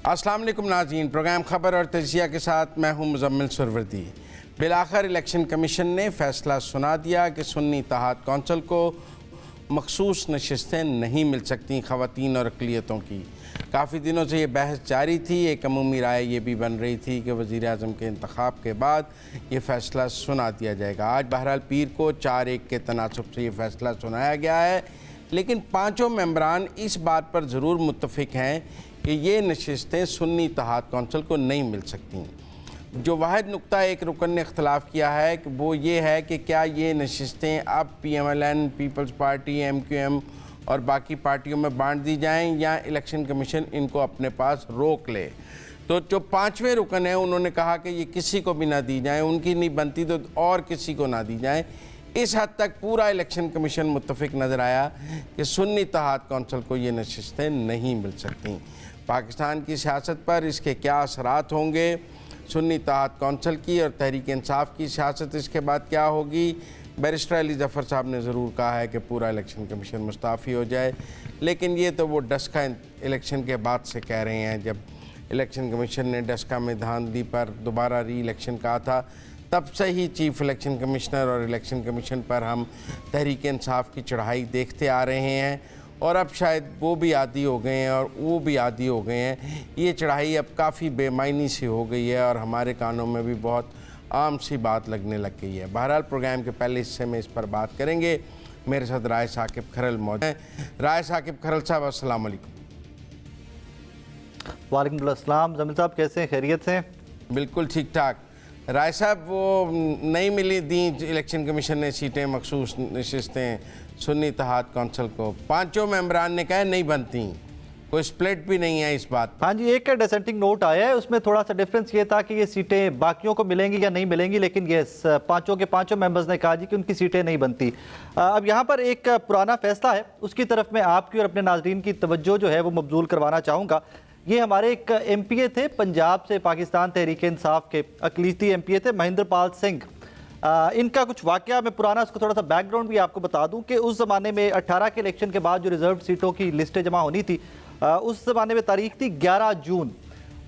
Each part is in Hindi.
अस्सलाम वालेकुम नाज़रीन, प्रोग्राम खबर और तजिया के साथ मैं हूं मुज़म्मिल सुरवरदी। बिलाखिर इलेक्शन कमीशन ने फैसला सुना दिया कि सुन्नी इत्तेहाद कौंसिल को मखसूस नशिस्तें नहीं मिल सकती ख़वातीन और अक़लियतों की। काफ़ी दिनों से ये बहस जारी थी। एक अमूमी राय ये भी बन रही थी कि वज़ीर आज़म के इंतखाब के बाद ये फ़ैसला सुना दिया जाएगा। आज बहरहाल पीर को 4-1 के तनासब से ये फ़ैसला सुनाया गया है, लेकिन पाँचों मेंबरान इस बात पर ज़रूर मुत्तफ़िक हैं कि ये नशिस्तें सुन्नी इत्तेहाद कौंसिल को नहीं मिल सकती। जो वाहिद नुक्ता एक रुकन ने इख्तलाफ किया है कि वो ये है कि क्या ये नशिस्तें अब PMLN, पीपल्स पार्टी, MQM और बाकी पार्टियों में बांट दी जाएं या इलेक्शन कमीशन इनको अपने पास रोक ले। तो जो पाँचवें रुकन है उन्होंने कहा कि ये किसी को भी ना दी जाएं, उनकी नहीं बनती तो और किसी को ना दी जाएं। इस हद तक पूरा इलेक्शन कमीशन मुत्तफ़िक नज़र आया कि सुन्नी इत्तेहाद कौंसिल को ये नशिस्तें नहीं मिल सकती। पाकिस्तान की सियासत पर इसके क्या असरात होंगे, सुन्नी इत्तेहाद कौंसिल की और तहरीक इंसाफ की सियासत इसके बाद क्या होगी। बैरिस्टर अली ज़फ़र साहब ने ज़रूर कहा है कि पूरा इलेक्शन कमीशन मुस्तफ़ी हो जाए, लेकिन ये तो वो डस्का इलेक्शन के बाद से कह रहे हैं। जब इलेक्शन कमीशन ने डस्का में धांधली पर दोबारा री इलेक्शन कहा था, तब से ही चीफ इलेक्शन कमिश्नर और इलेक्शन कमीशन पर हम तहरीक इंसाफ की चढ़ाई देखते आ रहे हैं और अब शायद वो भी आदी हो गए हैं और वो भी आदी हो गए हैं। ये चढ़ाई अब काफ़ी बेमायनी सी हो गई है और हमारे कानों में भी बहुत आम सी बात लगने लग गई है। बहरहाल प्रोग्राम के पहले हिस्से में इस पर बात करेंगे। मेरे साथ राय साकिब खरल मौजूद हैं। राय साकिब खरल साहब, अस्सलाम वालेकुम। वालेकुम अस्सलाम। जमील साहब कैसे हैं, खैरियत से? बिल्कुल ठीक ठाक। राय साहब, वो नहीं मिली दी इलेक्शन कमीशन ने सीटें, मखसूस नशिस्तें सुन्नी इत्तेहाद कौंसिल को। पाँचों मेंबरान ने कहा नहीं बनती, कोई स्प्लिट भी नहीं है इस बात। हाँ जी, एक का डिसेंटिंग नोट आया है, उसमें थोड़ा सा डिफरेंस ये था कि ये सीटें बाकियों को मिलेंगी या नहीं मिलेंगी, लेकिन ये पाँचों के पाँचों मेंबर्स ने कहा जी कि उनकी सीटें नहीं बनती। अब यहाँ पर एक पुराना फैसला है, उसकी तरफ मैं आपकी और अपने नाज़रीन की तवज्जो जो है वो मबजूल करवाना चाहूँगा। ये हमारे एक MPA थे पंजाब से, पाकिस्तान तहरीक इंसाफ के अक़लीती MPA थे, महेंद्र पाल सिंह। इनका कुछ वाक़या मैं पुराना उसको थोड़ा सा बैकग्राउंड भी आपको बता दूं कि उस ज़माने में 18 के इलेक्शन के बाद जो रिजर्व सीटों की लिस्टें जमा होनी थी, उस ज़माने में तारीख थी 11 जून,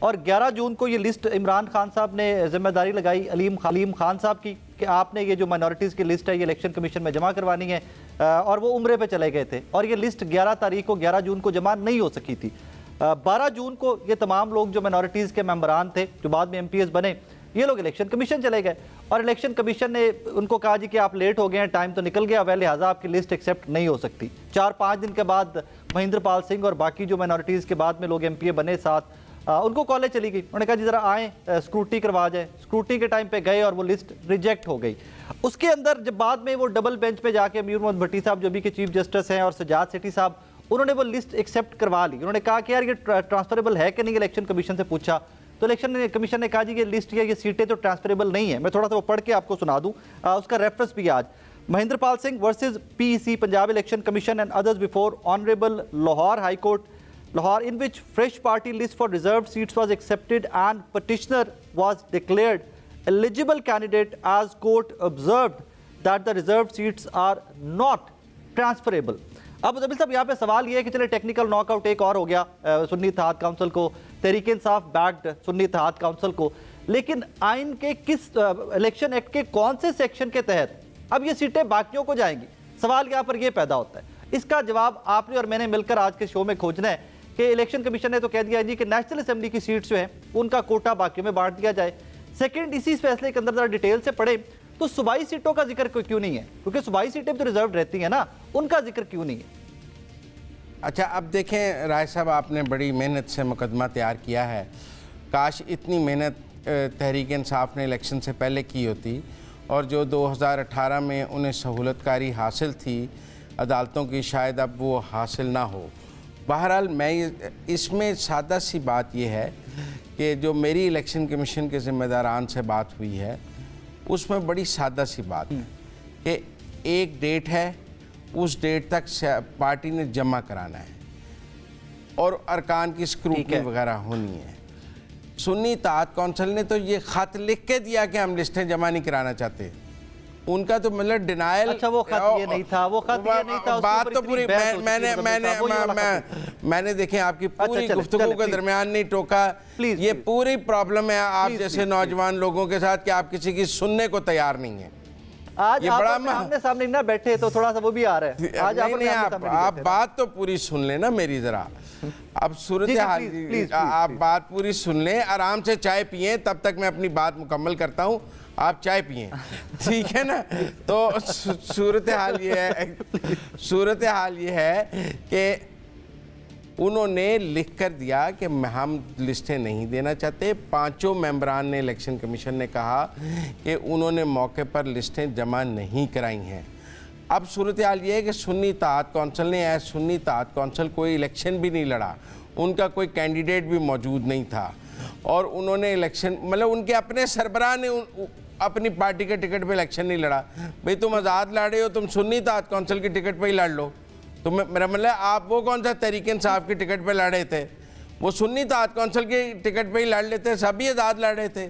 और 11 जून को ये लिस्ट इमरान खान साहब ने जिम्मेदारी लगाई अलीम खान साहब की कि आपने ये जो माइनॉरिटीज़ की लिस्ट है ये इलेक्शन कमीशन में जमा करवानी है, और वो उम्रे पर चले गए थे और ये लिस्ट 11 तारीख को 11 जून को जमा नहीं हो सकी थी। 12 जून को ये तमाम लोग जो माइनॉरिटीज़ के मेंबरान थे जो बाद में MPs बने, ये लोग इलेक्शन कमीशन चले गए और इलेक्शन कमीशन ने उनको कहा जी कि आप लेट हो गए हैं, टाइम तो निकल गया, वह लिहाजा आपकी लिस्ट एक्सेप्ट नहीं हो सकती। 4-5 दिन के बाद महेंद्र पाल सिंह और बाकी जो माइनॉरिटीज़ के बाद में लोग MPA बने साथ, उनको कॉलेज चली गई। उन्होंने कहा जी ज़रा आएँ, स्क्रूटी करवा जाए। स्क्रूटी के टाइम पे गए और वो लिस्ट रिजेक्ट हो गई। उसके अंदर जब बाद में वो डबल बेंच पे जाके अमीर मोहम्मद भट्टी साहब जो अभी के चीफ जस्टिस हैं और सजाद सेठी साहब, उन्होंने वो लिस्ट एक्सेप्ट करवा ली। उन्होंने कहा कि यार ये ट्रांसफरेबल है कि नहीं, इलेक्शन कमीशन से पूछा तो इलेक्शन कमीशन ने कहा जी ये लिस्ट या ये सीटें तो ट्रांसफरेबल नहीं है। मैं थोड़ा सा वो पढ़ के आपको सुना दूं, उसका रेफरेंस भी आज। Mahendra Pal Singh versus PEC Punjab election commission and others before honourable Lahore high court Lahore, in which fresh party list for reserve seats was accepted and petitioner was declared eligible candidate as court observed that the reserve seats are not transferable. अब जमील साहब यहाँ पे सवाल ये है कि चले टेक्निकल नॉकआउट एक और हो गया सुन्नी इत्तेहाद काउंसिल को, तहरीक इंसाफ बैक्ड सुन्नी इत्तेहाद काउंसिल को, लेकिन आइन के किस इलेक्शन एक्ट के कौन से सेक्शन के तहत अब ये सीटें बाकियों को जाएंगी? सवाल यहाँ पर ये पैदा होता है। इसका जवाब आपने और मैंने मिलकर आज के शो में खोजना है कि इलेक्शन कमीशन ने तो कह दिया जी कि नेशनल असेंबली की सीट्स जो है उनका कोटा बाकियों में बांट दिया जाए। सेकेंड, इसी फैसले के अंदर जरा डिटेल से पढ़े तो सूबाई सीटों का जिक्र क्यों नहीं है, क्योंकि सूबाई सीटें तो रिजर्व रहती हैं ना, उनका जिक्र क्यों नहीं है? अच्छा, अब देखें राय साहब, आपने बड़ी मेहनत से मुकदमा तैयार किया है। काश इतनी मेहनत तहरीक इंसाफ ने इलेक्शन से पहले की होती और जो 2018 में उन्हें सहूलतकारी हासिल थी अदालतों की, शायद अब वो हासिल ना हो। बहरहाल मैं इसमें सादा सी बात यह है कि जो मेरी इलेक्शन कमीशन के ज़िम्मेदारान से बात हुई है उसमें बड़ी सादा सी बात है कि एक डेट है, उस डेट तक पार्टी ने जमा कराना है और अरकान की स्क्रूटनी वगैरह होनी है। सुन्नी इत्तेहाद कौंसिल ने तो ये ख़त लिख के दिया कि हम लिस्टें जमा नहीं कराना चाहते। उनका तो मतलब डिनायल। अच्छा, वो खत ये नहीं था, वो खत ये नहीं था। बात तो पूरी मैंने देखें आपकी पूरी गुफ्तगू के दरमियान नहीं टोका। ये पूरी प्रॉब्लम है आप जैसे नौजवान लोगों के साथ कि आप किसी की सुनने को तैयार नहीं है। आज ये बड़ा आमने सामने ना बैठे तो थोड़ा सा वो भी आ रहा है। आज आप बात तो पूरी सुन लेना मेरी जरा। अब सूरत हाल आप बात पूरी सुन लें, आराम से चाय पिए, तब तक मैं अपनी बात मुकम्मल करता हूँ। आप चाय पिए, ठीक है ना। तो सूरत हाल ये है कि उन्होंने लिख कर दिया कि हम लिस्टें नहीं देना चाहते। पांचों मेंबरान ने इलेक्शन कमीशन ने कहा कि उन्होंने मौके पर लिस्टें जमा नहीं कराई हैं। अब सूरत हाल ये है कि सुन्नी इत्तेहाद कौंसिल ने सुन्नी इत्तेहाद कौंसिल कोई इलेक्शन भी नहीं लड़ा, उनका कोई कैंडिडेट भी मौजूद नहीं था और उन्होंने इलेक्शन मतलब उनके अपने सरबराह ने अपनी पार्टी के टिकट पे इलेक्शन नहीं लड़ा। भाई तुम आज़ाद लड़े हो, तुम सुन्नी इत्तेहाद कौंसिल की टिकट पे ही लड़ लो। तो मेरा मतलब आप वो कौन सा तहरीक इंसाफ की टिकट पे लड़ रहे थे? वो सुन्नी इत्तेहाद कौंसिल की टिकट पे ही लड़ लेते, सभी आज़ाद लड़ रहे थे।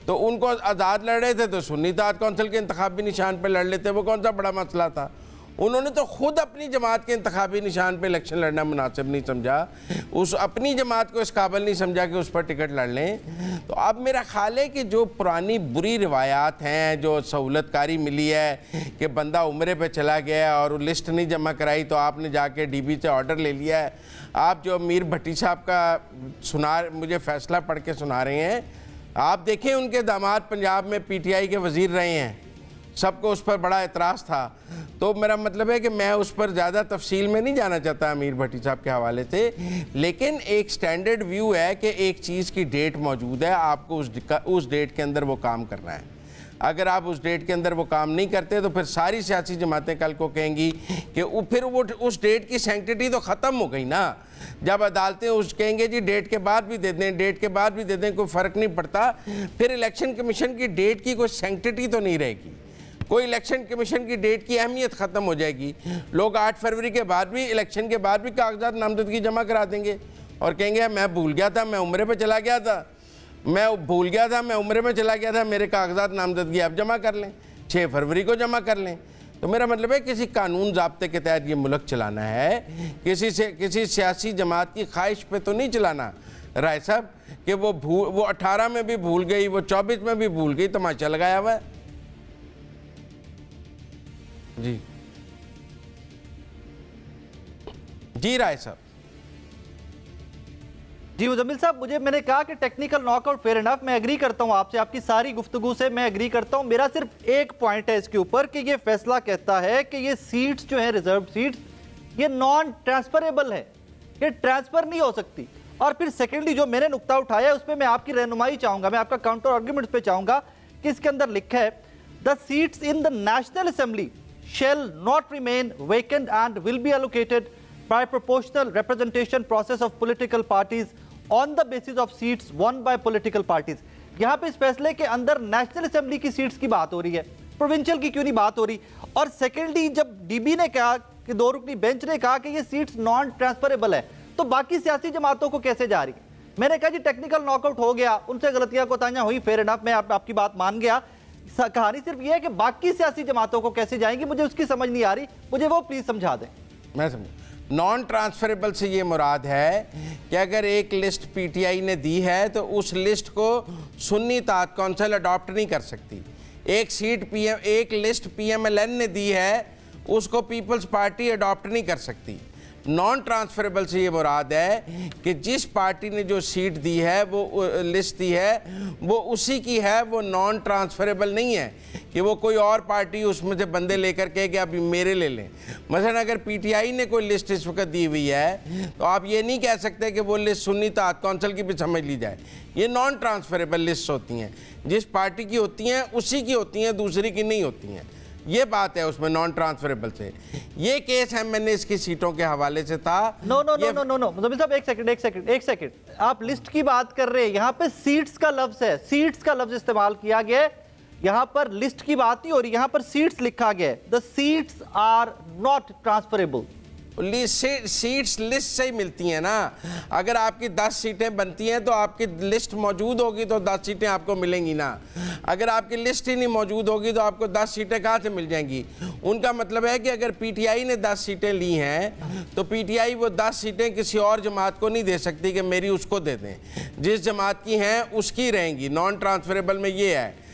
तो उनको आज़ाद लड़ रहे थे तो सुन्नी इत्तेहाद कौंसिल के इंतखाबी निशान पे लड़ लेते, वो कौन सा बड़ा मसला था? उन्होंने तो खुद अपनी जमात के इंतखाबी निशान पे इलेक्शन लड़ना मुनासिब नहीं समझा, उस अपनी जमात को इस काबिल नहीं समझा कि उस पर टिकट लड़ लें। तो अब मेरा ख्याल है कि जो पुरानी बुरी रिवायात हैं, जो सहूलतकारी मिली है कि बंदा उम्रे पे चला गया और लिस्ट नहीं जमा कराई तो आपने जाके डीबी से ऑर्डर ले लिया है। आप जो मीर भट्टी साहब का मुझे फैसला पढ़ के सुना रहे हैं, आप देखें उनके दामाद पंजाब में पीटीआई के वज़ीर रहे हैं, सबको उस पर बड़ा एतराज़ था। तो मेरा मतलब है कि मैं उस पर ज़्यादा तफसील में नहीं जाना चाहता अमीर भट्टी साहब के हवाले से, लेकिन एक स्टैंडर्ड व्यू है कि एक चीज़ की डेट मौजूद है, आपको उस डेट के अंदर वो काम करना है। अगर आप उस डेट के अंदर वो काम नहीं करते तो फिर सारी सियासी जमातें कल को कहेंगी कि फिर वो उस डेट की सैंक्टिटी तो ख़त्म हो गई ना। जब अदालतें उस कहेंगे जी डेट के बाद भी दे दें, डेट के बाद भी दे दें, कोई फ़र्क नहीं पड़ता, फिर इलेक्शन कमीशन की डेट की कोई सैंक्टिटी तो नहीं रहेगी, कोई इलेक्शन कमीशन की डेट की अहमियत ख़त्म हो जाएगी। लोग 8 फरवरी के बाद भी, इलेक्शन के बाद भी कागजात नामजदगी जमा करा देंगे और कहेंगे मैं भूल गया था, मैं उम्रे पे चला गया था, मैं भूल गया था, मैं उम्रे में चला गया था, मेरे कागजात नामजदगी अब जमा कर लें, 6 फरवरी को जमा कर लें। तो मेरा मतलब है किसी कानून ज़ाब्ते के तहत ये मुल्क चलाना है, किसी सियासी जमात की ख्वाहिश पे तो नहीं चलाना राय साहब कि वो 18 में भी भूल गई, वो 24 में भी भूल गई, तमाशा लगाया हुआ है। जी राय साहब। जी मुजम्मिल साहब, मैंने कहा कि टेक्निकल नॉकआउट फेयर इनफ, मैं एग्री करता हूं आपसे, आपकी सारी गुफ्तगू से मैं एग्री करता हूं। मेरा सिर्फ एक पॉइंट है इसके ऊपर कि ये फैसला कहता है कि ये सीट्स जो है रिजर्व सीट्स, ये नॉन ट्रांसफरेबल है, ये ट्रांसफर नहीं हो सकती। और फिर सेकेंडली जो मैंने नुक्ता उठाया उसमें मैं आपकी रहनुमाई चाहूंगा, मैं आपका काउंटर आर्ग्यूमेंट्स पे चाहूंगा कि इसके अंदर लिखा है the seats in the national assembly shall not remain vacant and will be allocated by proportional representation process of political parties on the basis of seats won by political parties। यहाँ पे इस फैसले के अंदर नेशनल असेंबली की सीट्स की बात हो रही है, प्रोविंशियल की क्यों नहीं बात हो रही? और सेकेंडली जब डीबी ने कहा कि 2 रुकनी बेंच ने कहा कि ये सीट्स नॉन ट्रांसफरेबल है, तो बाकी सियासी जमातों को कैसे जा रही है? मैंने कहा जी टेक्निकल नॉकआउट हो गया, उनसे गलतियां कोताहियां हुई, फेयर इनफ, मैं आपकी बात मान गया। कहानी सिर्फ ये है कि बाकी सियासी जमातों को कैसे जाएंगी, मुझे उसकी समझ नहीं आ रही, मुझे वो प्लीज समझा दें। मैं समझ, नॉन ट्रांसफरेबल से ये मुराद है कि अगर एक लिस्ट पीटीआई ने दी है तो उस लिस्ट को सुन्नी इत्तेहाद कौंसिल अडॉप्ट नहीं कर सकती। एक लिस्ट पीएमएलएन ने दी है, उसको पीपल्स पार्टी अडॉप्ट नहीं कर सकती। नॉन ट्रांसफरेबल से ये मुराद है कि जिस पार्टी ने जो सीट दी है, वो लिस्ट दी है, वो उसी की है, वो नॉन ट्रांसफरेबल नहीं है कि वो कोई और पार्टी उसमें से बंदे लेकर के कि अभी मेरे ले लें। मसलन अगर पीटीआई ने कोई लिस्ट इस वक्त दी हुई है तो आप ये नहीं कह सकते कि वो लिस्ट सुन्नी इत्तेहाद कौंसिल की भी समझ ली जाए। ये नॉन ट्रांसफरेबल लिस्ट होती हैं, जिस पार्टी की होती हैं उसी की होती हैं, दूसरी की नहीं होती हैं। ये बात है उसमें नॉन ट्रांसफरेबल से। ये केस है, मैंने इसकी सीटों के हवाले से था। नो मुजम्मिल साहब एक सेकंड, आप लिस्ट की बात कर रहे हैं, यहाँ पे सीट्स का लफ्ज है, सीट्स का लफ्ज इस्तेमाल किया गया है, यहाँ पर लिस्ट की बात नहीं हो रही, यहाँ पर सीट्स लिखा गया है। The seats are not transferable. Seats list से ही मिलती हैं ना। अगर आपकी 10 सीटें बनती हैं तो आपकी लिस्ट मौजूद होगी तो 10 सीटें आपको मिलेंगी ना। अगर आपकी लिस्ट ही नहीं मौजूद होगी तो आपको 10 सीटें कहाँ से मिल जाएंगी। उनका मतलब है कि अगर पीटीआई ने 10 सीटें ली हैं तो पीटीआई वो 10 सीटें किसी और जमात को नहीं दे सकती कि मेरी उसको दे दें। जिस जमात की हैं उसकी रहेंगी। नॉन ट्रांसफरेबल में ये है,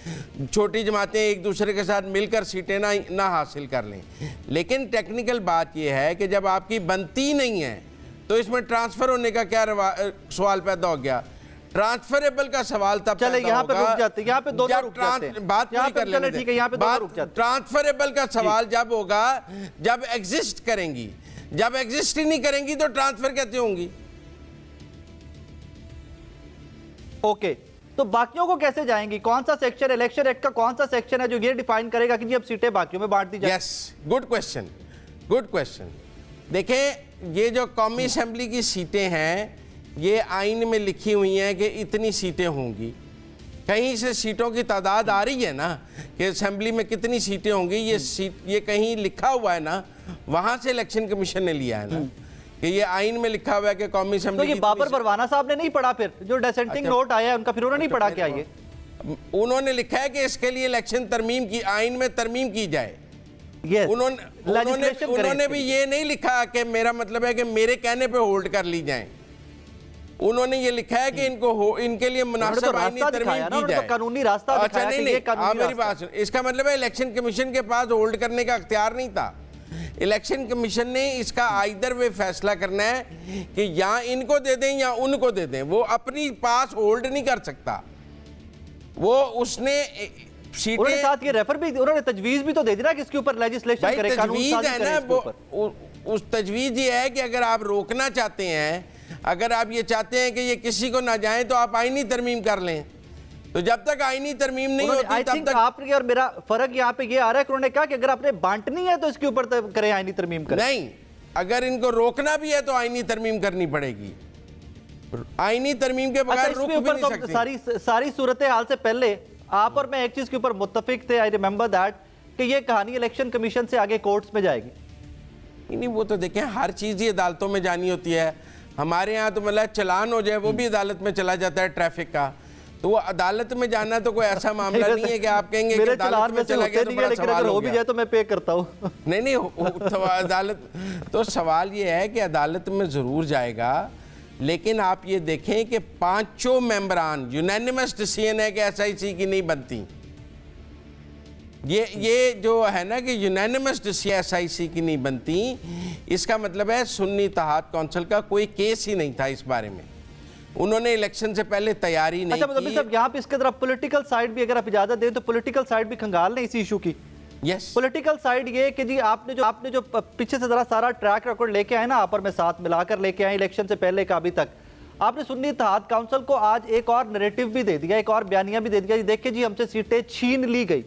छोटी जमातें एक दूसरे के साथ मिलकर सीटें ना हासिल कर लें। लेकिन टेक्निकल बात यह है कि जब आपकी बनती नहीं है तो इसमें ट्रांसफ़र होने का क्या सवाल पैदा हो गया। ट्रांसफरेबल का सवाल तब चले यहाँ पे रुक जाते हैं, यहाँ पे दोनों रुक जाते हैं। बात पूरी कर लेने दें। ठीक है, यहाँ पे दोनों रुक जाते हैं। ट्रांसफरेबल का सवाल जब होगा जब एग्जिस्ट करेंगी, जब एग्जिस्ट ही नहीं करेंगी तो ट्रांसफर कैसे होंगी। ओके, तो बाकियों को कैसे जाएंगी? कौन सा सेक्शन, इलेक्शन एक्ट का कौन सा सेक्शन है जो ये डिफाइन करेगा कि जी अब सीटें बाकियों में बांट दी जाए? Yes, good question, good question. देखें, ये जो कौमी असेंबली की सीटें हैं ये आइन में लिखी हुई हैं कि इतनी सीटें होंगी। कहीं से सीटों की तादाद आ रही है ना कि असेंबली में कितनी सीटें होंगी, ये कहीं लिखा हुआ है ना, वहां से इलेक्शन कमीशन ने लिया है ना कि ये आइन में लिखा हुआ है कि कौमी असेंबली। तो ये बाबर परवाना साहब ने नहीं पढ़ा, फिर जो डिसेंटिंग नोट आया है उनका फिर उन्होंने नहीं पढ़ा क्या? ये उन्होंने लिखा है कि इसके लिए इलेक्शन तरमीम की, आइन में तरमीम की जाए। yes, उन्होंने भी ये नहीं लिखा कि मेरा मतलब है कि मेरे कहने पे होल्ड कर ली जाए। उन्होंने ये लिखा है कि इनके लिए मुनासिब आईनी तरमीम की जाए। कानूनी रास्ता अच्छा, नहीं, आप मेरी बात सुन। इसका मतलब है इलेक्शन कमीशन के पास होल्ड करने का अख्तियार नहीं था। इलेक्शन कमीशन ने इसका आइदर वे फैसला करना है कि या इनको दे दें या उनको दे दें। वो अपनी पास होल्ड नहीं कर सकता। वो उसने सीटें साथ ये रेफर भी, उन्होंने तजवीज भी तो दे दी ना कि इसके ऊपर लेजिस्लेशन करे, तजवीज है ना। वो उस तजवीज ये है कि अगर आप रोकना चाहते हैं, अगर आप ये चाहते हैं कि ये किसी को ना जाए तो आप आईनी तरमीम कर लें। तो जब तक आईनी तरमीम नहीं होती तब तक आपके और मेरा फर्क यहाँ पे ये आ रहा है कि उन्होंने कहा कि अगर आपने बांटनी है तो इसके ऊपर करें, आईनी तरमीम करें। नहीं, अगर इनको रोकना भी है तो आईनी तरमीम करनी पड़ेगी। आईनी तरमीम के बगैर रोक भी नहीं सकते। सारी सूरत हाल से पहले आप और मैं एक चीज के ऊपर मुत्तफिक थे, आई रिमेंबर दैट, कि ये कहानी इलेक्शन कमीशन से आगे कोर्ट्स में जाएगी। नहीं, वो तो देखें हर चीज ही अदालतों में जानी होती है। हमारे यहाँ तो मतलब चलान हो जाए वो भी अदालत में चला जाता है ट्रैफिक का। तो वो अदालत में जाना तो कोई ऐसा मामला नहीं है कि आप कहेंगे कि अदालत में चला गया तो बड़ा सवाल हो जाए तो मैं पे करता हूँ। नहीं, अदालत तो सवाल ये है कि अदालत में जरूर जाएगा, लेकिन आप ये देखें कि 5 मेंबरान यूनानिमस डिसीजन है कि एसआईसी की नहीं बनती। ये जो है ना कि यूनानिमस डिसीजन एसआईसी की नहीं बनती, इसका मतलब है सुन्नी इत्तेहाद काउंसिल का कोई केस ही नहीं था इस बारे में। उन्होंने इलेक्शन से पहले तैयारी नहीं की। साहब यहाँ पे इसके तरफ पॉलिटिकल साइड भी अगर आप इजाजत दें तो पॉलिटिकल साइड भी खंगाल लें इसी इशू की। यस, पॉलिटिकल साइड ये कि जी आपने जो पीछे से जरा सारा ट्रैक रिकॉर्ड लेके आए ना, आप और मैं साथ मिलाकर लेके आए इलेक्शन से पहले का अभी तक, आपने सुन्नी इत्तेहाद काउंसिल को आज एक और नैरेटिव भी दे दिया, एक और बयानिया भी दे दिया। देखिए जी हमसे सीटें छीन ली गई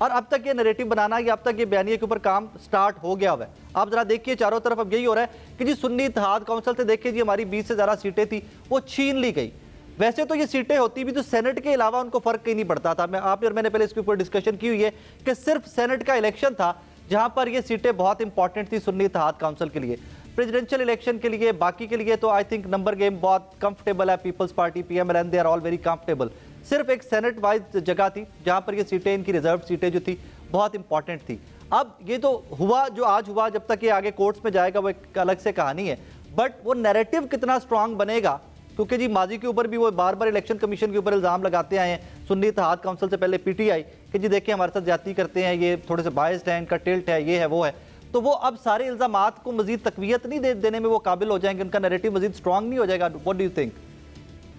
और अब तक ये नैरेटिव बनाना, या अब तक ये बयानिया के ऊपर काम स्टार्ट हो गया हुआ है। आप जरा देखिए चारों तरफ अब यही हो रहा है कि जी सुन्नी इत्तेहाद काउंसिल से देखिए जी हमारी 20 से ज्यादा सीटें थी वो छीन ली गई। वैसे तो ये सीटें होती भी तो सेनेट के अलावा उनको फर्क कहीं नहीं पड़ता था। आपने और मैंने पहले इसके ऊपर डिस्कशन की हुई है कि सिर्फ सेनेट का इलेक्शन था जहां पर ये सीटें बहुत इंपॉर्टेंट थी सुन्नी इत्तेहाद काउंसिल के लिए। प्रेसिडेंशियल इलेक्शन के लिए, बाकी के लिए तो आई थिंक नंबर गेम बहुत कंफर्टेबल है। Peoples party, PML, they are all very comfortable. सिर्फ एक सेनेट वाइज जगह थी जहां पर ये सीटें, इनकी रिजर्व सीटें जो थी बहुत इंपॉर्टेंट थी। अब ये तो हुआ जो आज हुआ, जब तक ये आगे कोर्ट्स में जाएगा वो एक अलग से कहानी है। बट वो नैरेटिव कितना स्ट्रांग बनेगा, क्योंकि जी माजी के ऊपर भी वो बार बार इलेक्शन कमीशन के ऊपर इल्जाम लगाते आए हैं, सुन्नी इत्तेहाद काउंसिल से पहले पीटीआई, कि जी देखिए हमारे साथ ज्यादती करते हैं, ये थोड़े से बायस्ड है, इनका टिल्ट है, ये है वो है। तो वो अब सारे इल्जामात को मजीद तकवीयत नहीं देने में वो काबिल हो जाएंगे, उनका नैरेटिव मजीद स्ट्रांग नहीं हो जाएगा। What do you think?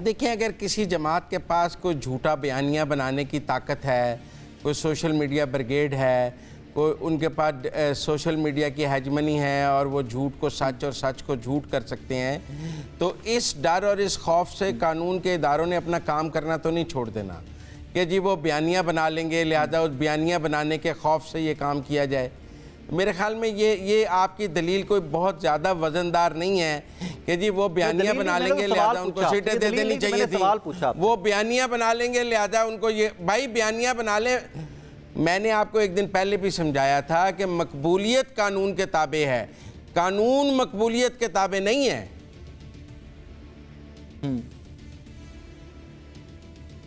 देखिए, अगर किसी जमात के पास कोई झूठा बयानिया बनाने की ताकत है, कोई सोशल मीडिया ब्रिगेड है, कोई उनके पास सोशल मीडिया की हेजमनी है और वो झूठ को सच और सच को झूठ कर सकते हैं, तो इस डर और इस खौफ से कानून के इदारों ने अपना काम करना तो नहीं छोड़ देना कि जी वो बयानिया बना लेंगे, लिहाजा उस बयानिया बनाने के खौफ से ये काम किया जाए। मेरे ख्याल में ये आपकी दलील कोई बहुत ज़्यादा वजनदार नहीं है कि जी वो बयानिया बना लेंगे लिहाजा उनको सीटें दे देनी चाहिए थी। वो बयानिया बना लेंगे लिहाजा उनको ये, भाई बयानिया बना लें। मैंने आपको एक दिन पहले भी समझाया था कि मकबूलियत कानून के ताबे है। कानून मकबूलियत के ताबे नहीं है।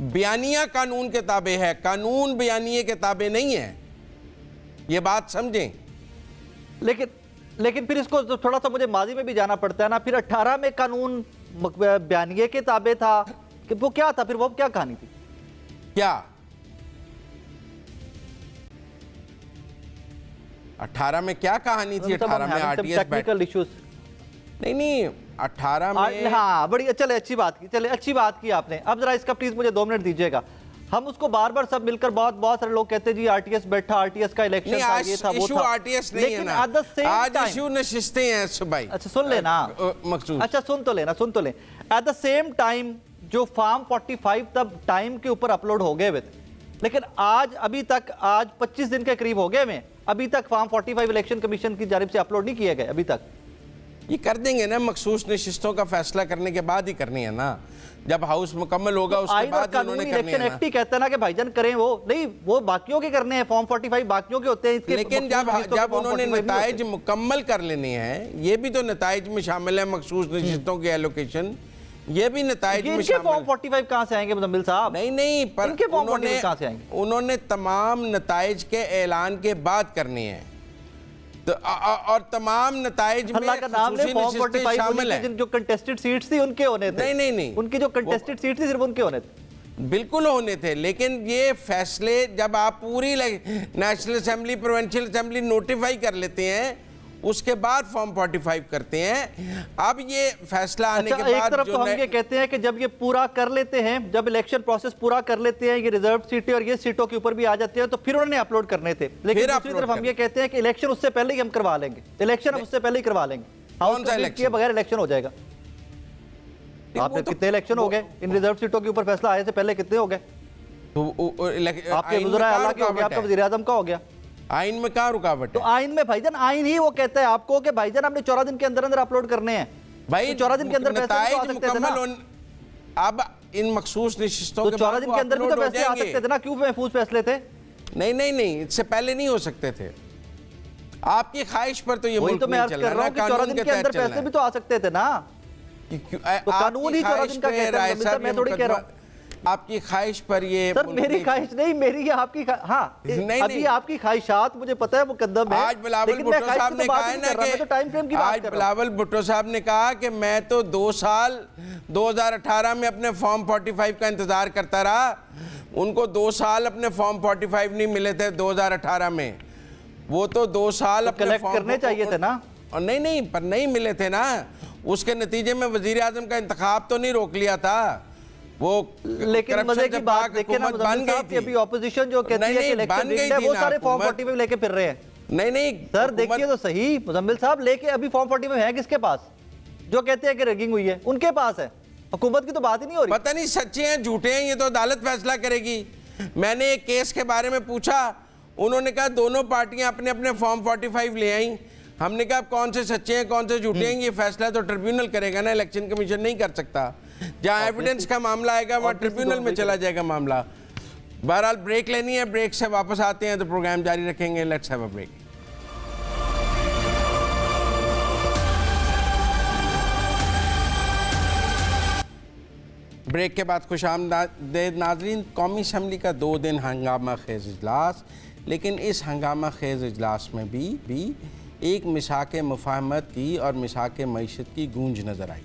बयानिया कानून के ताबे है, कानून बयानिए के ताबे नहीं है, ये बात समझें। लेकिन फिर इसको तो थोड़ा सा मुझे माजी में भी जाना पड़ता है ना। फिर 18 में कानून बयानिए के ताबे था कि वो क्या था, फिर वो क्या कहानी थी? क्या 18 में क्या कहानी थी? 18 में आरटीएस टेक्निकल इश्यूज नहीं 18 में। हाँ बड़ी चले अच्छी बात की आपने। अब जरा इसका प्लीज मुझे 2 मिनट दीजिएगा। हम उसको बार बार सब मिलकर बहुत सारे लोग कहते हैं जी आरटीएस बैठा, आरटीएस का इलेक्शन था, ये था वो था। आरटीएस नहीं है ना, आज इशू नशिस्तें हैं सुभाई। अच्छा सुन लेना मकसूद, अच्छा सुन तो लें। एट द सेम टाइम जो फॉर्म 45 तब टाइम के ऊपर अपलोड हो गए हुए थे, लेकिन अभी तक 25 दिन के करीब हो गए में, अभी तक फॉर्म 45 इलेक्शन कमीशन की जानिब से अपलोड नहीं किए गए अभी तक। ये कर देंगे ना, मखसूस नशिस्तों का फैसला करने के बाद ही करनी है ना, जब हाउस मुकम्मल होगा उसके बाद उन्होंने करनी है ना। एक्ट ही कहता है ना कि भाईजान करें, वो नहीं, वो बाकियों के करने हैं, फॉर्म 45 बाकियों के होते हैं। लेकिन जब उन्होंने नताइज मुकम्मल कर लेने हैं, ये भी तो नताइज में शामिल है, मखसूस नशिस्तों के एलोकेशन, ये भी नताइज में शामिल। फॉर्म 45 कहाँ से आएंगे मुजम्मिल साहब? नहीं, पर इनके फॉर्म 45 कहाँ से आएंगे? उन्होंने तमाम नताइज के ऐलान के बाद करने हैं, तो और तमाम नताइज में अल्लाह का नाम ले, फॉर्म 45 शामिल है। जो कंटेस्टेड सीट्स थी उनके होने थे। नहीं, उनकी जो कंटेस्टेड सीट थी सिर्फ उनके होने थे। बिल्कुल होने थे, लेकिन ये फैसले जब आप पूरी national assembly, provincial assembly notify कर लेते हैं, उसके बाद फॉर्म 45 करते हैं। अब ये फैसला आने के बाद एक तरफ तो हम ये कहते हैं कि जब ये पूरा कर लेते हैं, जब इलेक्शन प्रोसेस पूरा कर लेते हैं, ये रिजर्व सीटें और ये सीटों के ऊपर भी आ जाते हैं, तो फिर उन्होंने अपलोड करने थे। लेकिन दूसरी तरफ हम ये कहते हैं कि इलेक्शन उससे पहले ही हम करवा लेंगे, इलेक्शन हम उससे पहले ही करवा लेंगे, हाउस कंप्लीट किए बगैर इलेक्शन हो जाएगा। आपने कितने इलेक्शन हो गए इन रिजर्व सीटों के ऊपर फैसला आए से पहले, कितने हो गए? आपके वज़ीर आला का हो गया, आपका वज़ीर आज़म का हो गया। आइन में क्या रुकावट है? तो आइन में भाईजान, आइन ही वो कहता है आपको कि भाईजान आपने 14 दिन के अंदर अपलोड करने हैं। भाई 14 दिन के अंदर पैसे आ सकते थे ना। अब इन मखसूस नशिस्तों के 14 दिन के अंदर भी तो पैसे आ सकते थे ना, क्यों महफूज फैसले थे? नहीं, इससे पहले नहीं हो सकते थे। आपकी ख्वाहिश पर तो ये मुल्क तो मैं अर्ज कर रहा हूं कि 14 दिन के अंदर पैसे भी तो आ सकते थे ना। तो कानून ही 14 दिन का कहता है, मैं थोड़ी कह रहा हूं। आपकी ख्वाहिश पर ये सर, मेरी ख्वाहिश नहीं, मेरी आपकी हाँ, अभी आपकी ख्वाहिशात मुझे पता है मुकद्दम है। आज बिलावल भुट्टो साहब ने कहा है ना कि आज बिलावल भुट्टो साहब ने कहा कि मैं तो 2 साल 2018 में अपने फॉर्म 45 का इंतजार करता रहा, उनको 2 साल अपने फॉर्म 45 नहीं मिले थे 2018 में, वो तो 2 साल कलेक्ट करने चाहिए थे ना। और नहीं पर नहीं मिले थे ना, उसके नतीजे में वजीर आजम का इंतखाब तो नहीं रोक लिया था वो। लेकिन मजे की बात देखिए ना बन गई थी। अभी ऑपोजिशन जो कहती है कि इलेक्शन रिग्ड है, वो सारे फॉर्म 45 लेके फिर रहे हैं। नहीं सर देखिए तो सही, मुजम्मिल साहब लेके अभी फॉर्म 45 है किसके पास? जो कहते हैं कि रिगिंग हुई है उनके पास है, हुकूमत की तो बात ही नहीं हो रही। पता नहीं सच्चे हैं झूठे हैं, ये तो अदालत फैसला करेगी। मैंने एक केस के बारे में पूछा, उन्होंने कहा दोनों पार्टियां अपने अपने फॉर्म 45 ले आई। हमने कहा कौन से सच्चे हैं कौन से झूठे हैं, ये फैसला तो ट्रिब्यूनल करेगा ना, इलेक्शन कमीशन नहीं कर सकता। जहां एविडेंस का मामला आएगा वहां ट्रिब्यूनल में चला जाएगा मामला। बहरहाल ब्रेक लेनी है, ब्रेक से वापस आते हैं तो प्रोग्राम जारी रखेंगे। Let's have a break. Break के बाद खुशामदीद नाजरीन। कौमी असम्बली का 2 दिन हंगामा खेज इजलास, लेकिन इस हंगामा खेज इजलास में भी एक मिसाक मुफाहमत की और मिसाक मईशत की गूंज नज़र आई।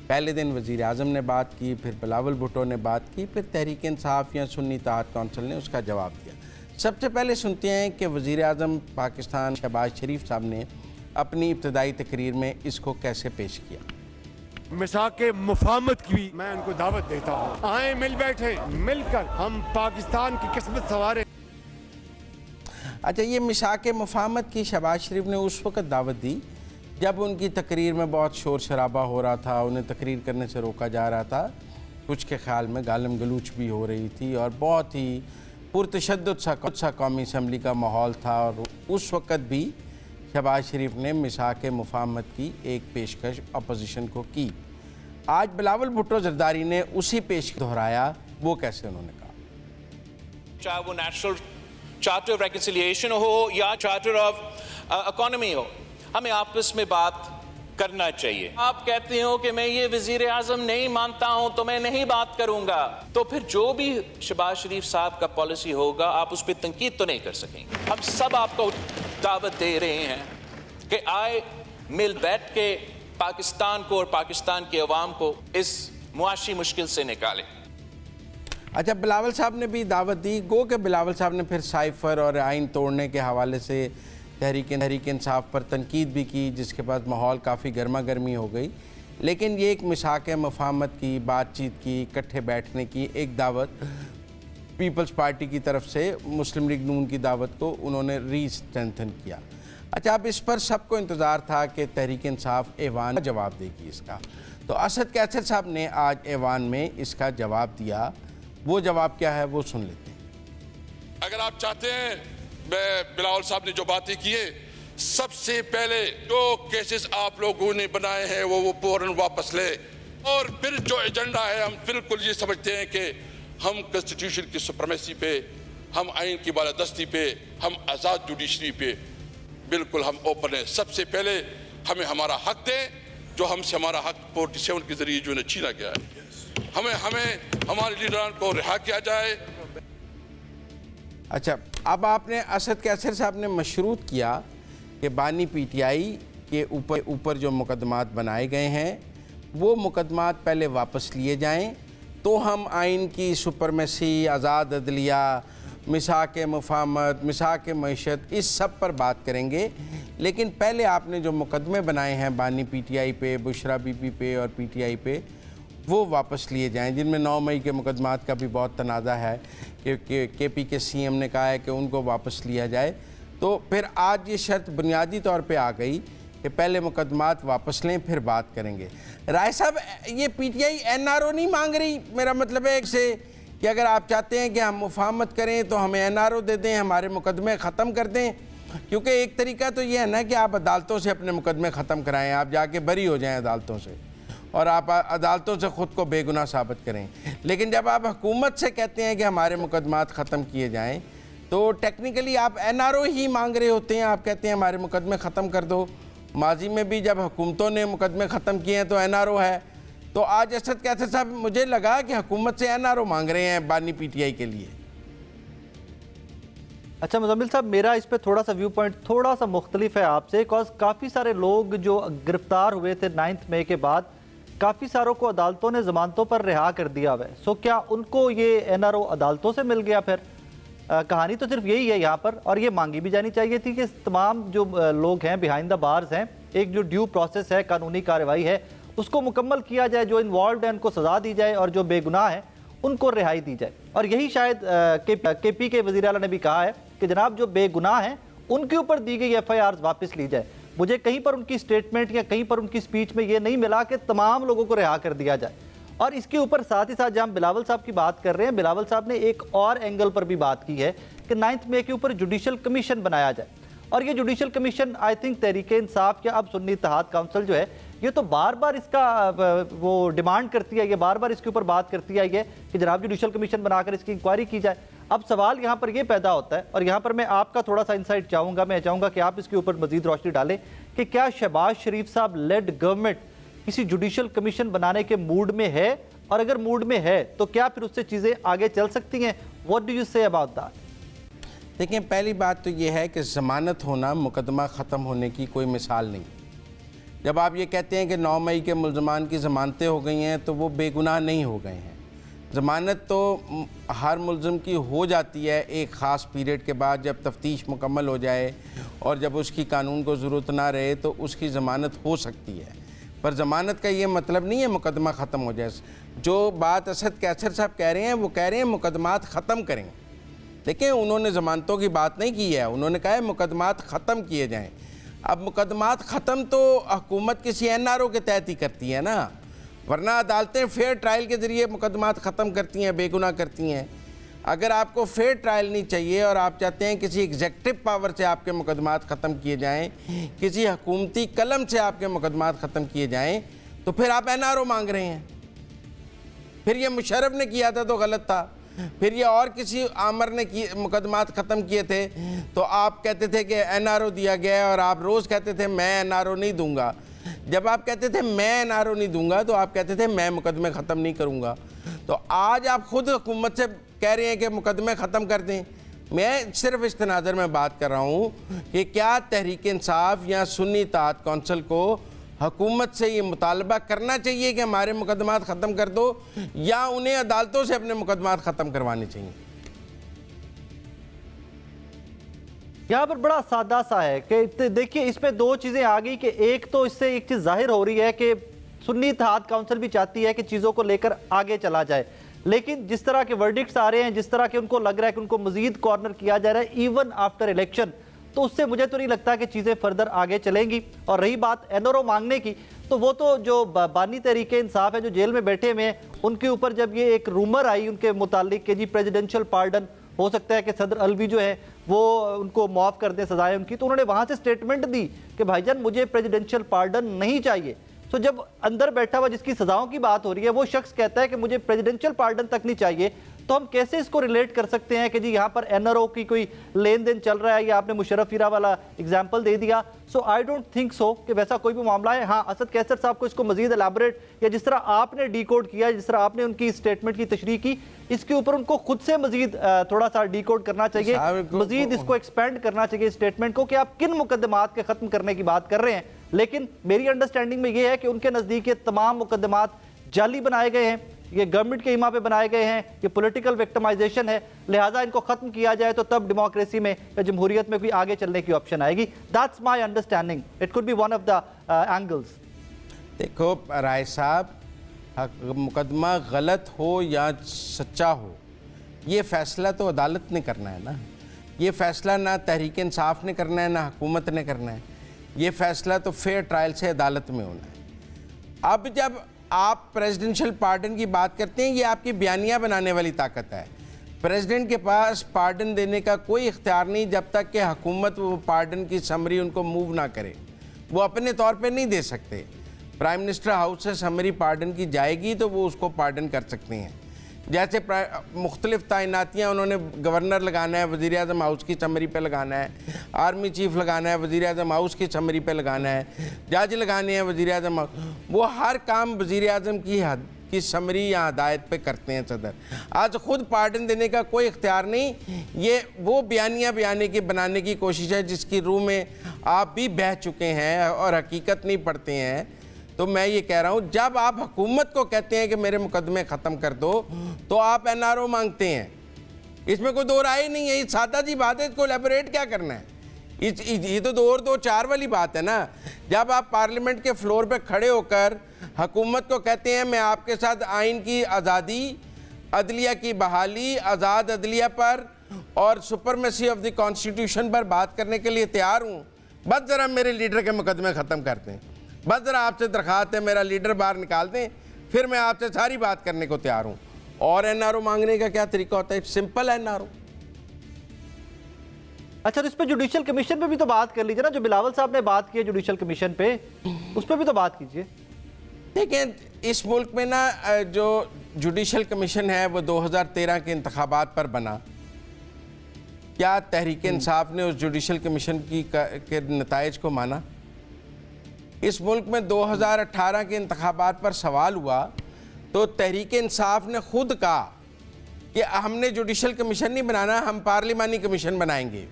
पहले दिन वज़ीर आज़म ने बात की, फिर बिलावल भुट्टो ने बात की, फिर तहरीक इंसाफ या सुन्नी इत्तेहाद कौंसिल ने उसका जवाब दिया। सबसे पहले सुनते हैं कि वज़ीर आज़म पाकिस्तान शहबाज शरीफ साहब ने अपनी इब्तदाई तकरीर में इसको कैसे पेश किया। मिसाक मुफाहमत की भी मैं उनको दावत देता हूँ, आए मिल बैठे, मिलकर हम पाकिस्तान की किस्मत संवारे। अच्छा, ये मिसाक मुफाहमत की शहबाज शरीफ ने उस वक्त दावत दी जब उनकी तकरीर में बहुत शोर शराबा हो रहा था, उन्हें तकरीर करने से रोका जा रहा था, कुछ के ख्याल में गालम गलूच भी हो रही थी और बहुत ही पुरतशद्दुद सा कौमी असम्बली का माहौल था। और उस वक़्त भी शहबाज शरीफ ने मिसाक मुफाहमत की एक पेशकश अपोजिशन को की। आज बिलावल भुट्टो जरदारी ने उसी पेश दोहराया, वो कैसे उन्होंने कहा। चाहे वो नेशनल चार्टर ऑफ रेकन्सिलिएशन हो या चार्टर ऑफ इकोनॉमी हो, हमें आपस में बात करना चाहिए। आप कहते हो कि मैं ये वजीर आजम नहीं मानता हूं तो मैं नहीं बात करूंगा, तो फिर जो भी शहबाज शरीफ साहब का पॉलिसी होगा आप उस पर तनकीद तो नहीं कर सकेंगे। हम सब आपको दावत दे रहे हैं कि आए मिल बैठ के पाकिस्तान को और पाकिस्तान के अवाम को इस मुआशी मुश्किल से निकालें। अच्छा, बिलावल साहब ने भी दावत दी, गो कि बिलावल साहब ने फिर साइफर और आइन तोड़ने के हवाले से तहरीक इंसाफ पर तनकीद भी की, जिसके बाद माहौल काफ़ी गर्मा गर्मी हो गई। लेकिन ये एक मिसाक मफाहमत की, बातचीत की, इकट्ठे बैठने की एक दावत पीपल्स पार्टी की तरफ से मुस्लिम लीग नून की दावत को उन्होंने री-स्ट्रेंथन किया। अच्छा, अब इस पर सबको इंतज़ार था कि तहरीक इंसाफ ऐवान जवाब देगी इसका। तो असद कैसर साहब ने आज ऐवान में इसका जवाब दिया। वो जवाब क्या है वो सुन लेते हैं। अगर आप चाहते हैं, मैं बिलावल साहब ने जो बातें की है, सबसे पहले जो केसेस आप लोगों ने बनाए हैं वो फौरन वापस ले, और फिर जो एजेंडा है हम बिल्कुल ये समझते हैं कि हम कॉन्स्टिट्यूशन की सुप्रीमेसी पे, हम आइन की बालादस्ती पे, हम आज़ाद जुडिशरी पे बिल्कुल हम ओपन है। सबसे पहले हमें हमारा हक दें, जो हमसे हमारा हक 47 के जरिए जो है छीना गया है, हमें हमारे लीडरान को रिहा किया जाए। अच्छा, अब आपने असद कैसर साहब ने मशरूत किया कि बानी पीटीआई के ऊपर जो मुकदमात बनाए गए हैं वो मुकदमात पहले वापस लिए जाएं, तो हम आइन की सुपरमेसी, आज़ाद अदलिया, मिसाक मुफाहमत, मिसाक मईशत, इस सब पर बात करेंगे। लेकिन पहले आपने जो मुकदमे बनाए हैं बानी पीटीआई पे, बुशरा बीबी पे और पीटीआई पे, वो वापस लिए जाएं, जिनमें 9 मई के मुकदमात का भी बहुत तनाज़ा है कि केपी के सीएम ने कहा है कि उनको वापस लिया जाए। तो फिर आज ये शर्त बुनियादी तौर पे आ गई कि पहले मुकदमात वापस लें फिर बात करेंगे। राय साहब, ये पीटीआई एनआरओ नहीं मांग रही? मेरा मतलब है से कि अगर आप चाहते हैं कि हम मुफाहमत करें तो हमें एनआरओ दे दें, हमारे मुकदमे ख़त्म कर दें। क्योंकि एक तरीका तो ये है ना कि आप अदालतों से अपने मुकदमे ख़त्म कराएं, आप जाके बरी हो जाएं अदालतों से और आप अदालतों से ख़ुद को बेगुनाह साबित करें। लेकिन जब आप हुकूमत से कहते हैं कि हमारे मुकदमात ख़त्म किए जाएं, तो टेक्निकली आप एनआरओ ही मांग रहे होते हैं। आप कहते हैं हमारे मुकदमे ख़त्म कर दो। माजी में भी जब हुकूमतों ने मुकदमे ख़त्म किए हैं तो एनआरओ है। तो आज असद कैसर साहब, मुझे लगा कि हुकूमत से एनआरओ मांग रहे हैं बानी पीटीआई के लिए। अच्छा मुजम्मिल साहब, मेरा इस पे थोड़ा सा व्यू पॉइंट थोड़ा सा मुख्तलिफ है आपसे, बिकॉज काफ़ी सारे लोग जो गिरफ्तार हुए थे 9 मई के बाद, काफ़ी सारों को अदालतों ने ज़मानतों पर रिहा कर दिया हुआ है। सो क्या उनको ये एनआरओ अदालतों से मिल गया? फिर कहानी तो सिर्फ यही है यहाँ पर, और ये मांगी भी जानी चाहिए थी कि तमाम जो लोग हैं बिहाइंड द बार्स हैं, एक जो ड्यू प्रोसेस है, कानूनी कार्रवाई है, उसको मुकम्मल किया जाए, जो इन्वॉल्व है उनको सजा दी जाए और जो बेगुनाह है उनको रिहाई दी जाए। और यही शायद केपी के वज़ीर आला ने भी कहा है कि जनाब जो बेगुनाह हैं उनके ऊपर दी गई FIRs वापस ली जाए। मुझे कहीं पर उनकी स्टेटमेंट या कहीं पर उनकी स्पीच में ये नहीं मिला कि तमाम लोगों को रिहा कर दिया जाए। और इसके ऊपर साथ ही साथ जब हम बिलावल साहब की बात कर रहे हैं, बिलावल साहब ने एक और एंगल पर भी बात की है कि 9 मई के ऊपर जुडिशल कमीशन बनाया जाए। और ये judicial commission I think Tehreek Insaf या अब सुन्नी इत्तेहाद काउंसिल जो है, ये तो बार बार इसका वो डिमांड करती है, ये बार बार इसके ऊपर बात करती आई है कि जनाब जुडिशल कमीशन बनाकर इसकी इंक्वायरी की जाए। अब सवाल यहाँ पर ये पैदा होता है, और यहाँ पर मैं आपका थोड़ा सा इंसाइट चाहूँगा, मैं चाहूँगा कि आप इसके ऊपर मजीद रोशनी डालें कि क्या शहबाज शरीफ साहब लेड गवर्नमेंट किसी जुडिशल कमीशन बनाने के मूड में है, और अगर मूड में है तो क्या फिर उससे चीज़ें आगे चल सकती हैं? What do you say about that? देखिए, पहली बात तो ये है कि ज़मानत होना मुकदमा ख़त्म होने की कोई मिसाल नहीं। जब आप ये कहते हैं कि 9 मई के मुल्ज़मान की ज़मानतें हो गई हैं तो वो बेगुनाह नहीं हो गए हैं। ज़मानत तो हर मुल्ज़िम की हो जाती है एक ख़ास पीरियड के बाद, जब तफ्तीश मुकम्मल हो जाए और जब उसकी कानून को ज़रूरत ना रहे तो उसकी ज़मानत हो सकती है। पर ज़मानत का ये मतलब नहीं है मुकदमा ख़त्म हो जाए। जो बात असद कैसर साहब कह रहे हैं वो कह रहे हैं मुकदमात ख़त्म करें। देखिए, उन्होंने ज़मानतों की बात नहीं की है, उन्होंने कहा है मुकदमात ख़त्म किए जाएँ। अब मुकदमात ख़त्म तो हुकूमत किसी एनआरओ के तहत ही करती है ना, वरना अदालतें फेयर ट्रायल के ज़रिए मुकदमात ख़त्म करती हैं, बेगुनाह करती हैं। अगर आपको फेयर ट्रायल नहीं चाहिए और आप चाहते हैं किसी एग्जेक्टिव पावर से आपके मुकदमात ख़त्म किए जाएं, किसी हुकूमती कलम से आपके मुकदमात ख़त्म किए जाएं, तो फिर आप एनआरओ मांग रहे हैं। फिर ये मुशर्रफ ने किया था तो गलत था, फिर ये और किसी आमर ने मुकदमात ख़त्म किए थे तो आप कहते थे कि एनआरओ दिया गया है और आप रोज़ कहते थे मैं एनआरओ नहीं दूंगा। जब आप कहते थे मैं एनआरओ नहीं दूंगा तो आप कहते थे मैं मुकदमे ख़त्म नहीं करूंगा। तो आज आप खुद हुकूमत से कह रहे हैं कि मुकदमे ख़त्म कर दें। मैं सिर्फ इस तनाज़र में बात कर रहा हूँ कि क्या तहरीक इंसाफ या सुन्नी इत्तेहाद कौंसिल को हुकूमत से ये मुतालबा करना चाहिए कि हमारे मुकदमात ख़त्म कर दो, या उन्हें अदालतों से अपने मुकदमात ख़त्म करवाने चाहिए? यहाँ पर बड़ा सादा सा है कि देखिए इसमें दो चीज़ें आ गई कि एक तो इससे एक चीज़ जाहिर हो रही है कि सुन्नी इत्तेहाद काउंसिल भी चाहती है कि चीज़ों को लेकर आगे चला जाए, लेकिन जिस तरह के वर्डिक्ट्स आ रहे हैं, जिस तरह के उनको लग रहा है कि उनको मजीद कॉर्नर किया जा रहा है इवन आफ्टर इलेक्शन, तो उससे मुझे तो नहीं लगता कि चीज़ें फर्दर आगे चलेंगी। और रही बात एनआरओ मांगने की, तो वो तो जो बानी तहरीक इंसाफ है जो जेल में बैठे हुए हैं, उनके ऊपर जब ये एक रूमर आई उनके मुतालिक कि जी प्रेसिडेंशियल पार्डन हो सकता है कि सदर अलवी जो है वो उनको माफ़ कर दें सजाएं उनकी, तो उन्होंने वहाँ से स्टेटमेंट दी कि भाईजान मुझे प्रेसिडेंशियल पार्डन नहीं चाहिए। तो जब अंदर बैठा हुआ जिसकी सजाओं की बात हो रही है वो शख्स कहता है कि मुझे प्रेसिडेंशियल पार्डन तक नहीं चाहिए, तो हम कैसे इसको रिलेट कर सकते हैं कि जी यहाँ पर एनआरओ की कोई लेन देन चल रहा है, या आपने मुशर्रफ हीरा वाला एग्जाम्पल दे दिया। सो आई डोंट थिंक सो कि वैसा कोई भी मामला है। हाँ, असद कैसर साहब को इसको मजीद एलाबोरेट, या जिस तरह आपने डीकोड किया, जिस तरह आपने उनकी स्टेटमेंट की तशरीह की, इसके ऊपर उनको खुद से मजीद थोड़ा सा डीकोड करना चाहिए, मजीद इसको एक्सपेंड करना चाहिए स्टेटमेंट को कि आप किन मुकदमात के खत्म करने की बात कर रहे हैं। लेकिन मेरी अंडरस्टैंडिंग में ये है कि उनके नज़दीक ये तमाम मुकदमात जाली बनाए गए हैं, ये गवर्नमेंट के इमा पे बनाए गए हैं, ये पॉलिटिकल विक्टिमाइजेशन है, लिहाजा इनको खत्म किया जाए तो तब डेमोक्रेसी में या जमहूरियत में कोई आगे चलने की ऑप्शन आएगी। That's my understanding, it could be one of the angles. देखो राय साहब, मुकदमा गलत हो या सच्चा हो, ये फैसला तो अदालत ने करना है ना। ये फैसला ना तहरीक इंसाफ ने करना है ना हुकूमत ने करना है, ये फैसला तो फेयर ट्रायल से अदालत में होना है। अब जब आप प्रेसिडेंशियल पार्डन की बात करते हैं, ये आपकी बयानियाँ बनाने वाली ताकत है। प्रेसिडेंट के पास पार्डन देने का कोई इख्तियार नहीं जब तक कि हुकूमत वो पार्डन की समरी उनको मूव ना करे, वो अपने तौर पे नहीं दे सकते। प्राइम मिनिस्टर हाउस से समरी पार्डन की जाएगी तो वो उसको पार्डन कर सकते हैं। जैसे मुख्तलिफ तैनातियाँ उन्होंने गवर्नर लगाना है, वज़ीर आज़म हाउस की समरी पे लगाना है, आर्मी चीफ लगाना है, वज़ीर आज़म हाउस की समरी पे लगाना है, जज लगाने हैं वज़ीर आज़म हाउस, वो हर काम वज़ीर आज़म की समरी या हदायत पे करते हैं सदर। आज खुद पार्डन देने का कोई इख्तियार नहीं, ये वो बयानियाँ बनाने की कोशिश है जिसकी रूह में आप भी बह चुके हैं और हकीकत नहीं पढ़ते हैं। तो मैं ये कह रहा हूँ, जब आप हुकूमत को कहते हैं कि मेरे मुकदमे ख़त्म कर दो, तो आप एनआरओ मांगते हैं। इसमें कोई दो राय नहीं है, ये सादा जी बात है, इसको एलेबोरेट क्या करना है? ये तो 2 और 2 4 वाली बात है ना। जब आप पार्लियामेंट के फ्लोर पे खड़े होकर हुकूमत को कहते हैं मैं आपके साथ आइन की आज़ादी, अदलिया की बहाली, आज़ाद अदलिया पर और सुपरमेसी ऑफ द कॉन्स्टिट्यूशन पर बात करने के लिए तैयार हूँ, बस ज़रा मेरे लीडर के मुकदमे ख़त्म करते हैं, बस ज़रा आपसे दरख्वास्त है मेरा लीडर बाहर निकाल दें, फिर मैं आपसे सारी बात करने को तैयार हूँ। और एनआरओ मांगने का क्या तरीका होता है? सिंपल है एनआरओ। अच्छा, तो इस पे जुडिशियल कमीशन पे भी तो बात कर लीजिए ना, जो बिलावल साहब ने बात की है जुडिशियल कमीशन पे, उस पर भी तो बात कीजिए। देखिए, इस मुल्क में ना जो जुडिशियल कमीशन है वो 2013 के इंतखाबात पर बना। क्या तहरीक इंसाफ ने उस जुडिशियल कमीशन के नताइज को माना? इस मुल्क में 2018 के इंतखाबात पर सवाल हुआ तो तहरीक इंसाफ ने खुद कहा कि हमने जुडिशियल कमीशन नहीं बनाना, हम पार्लिमानी कमीशन बनाएंगे।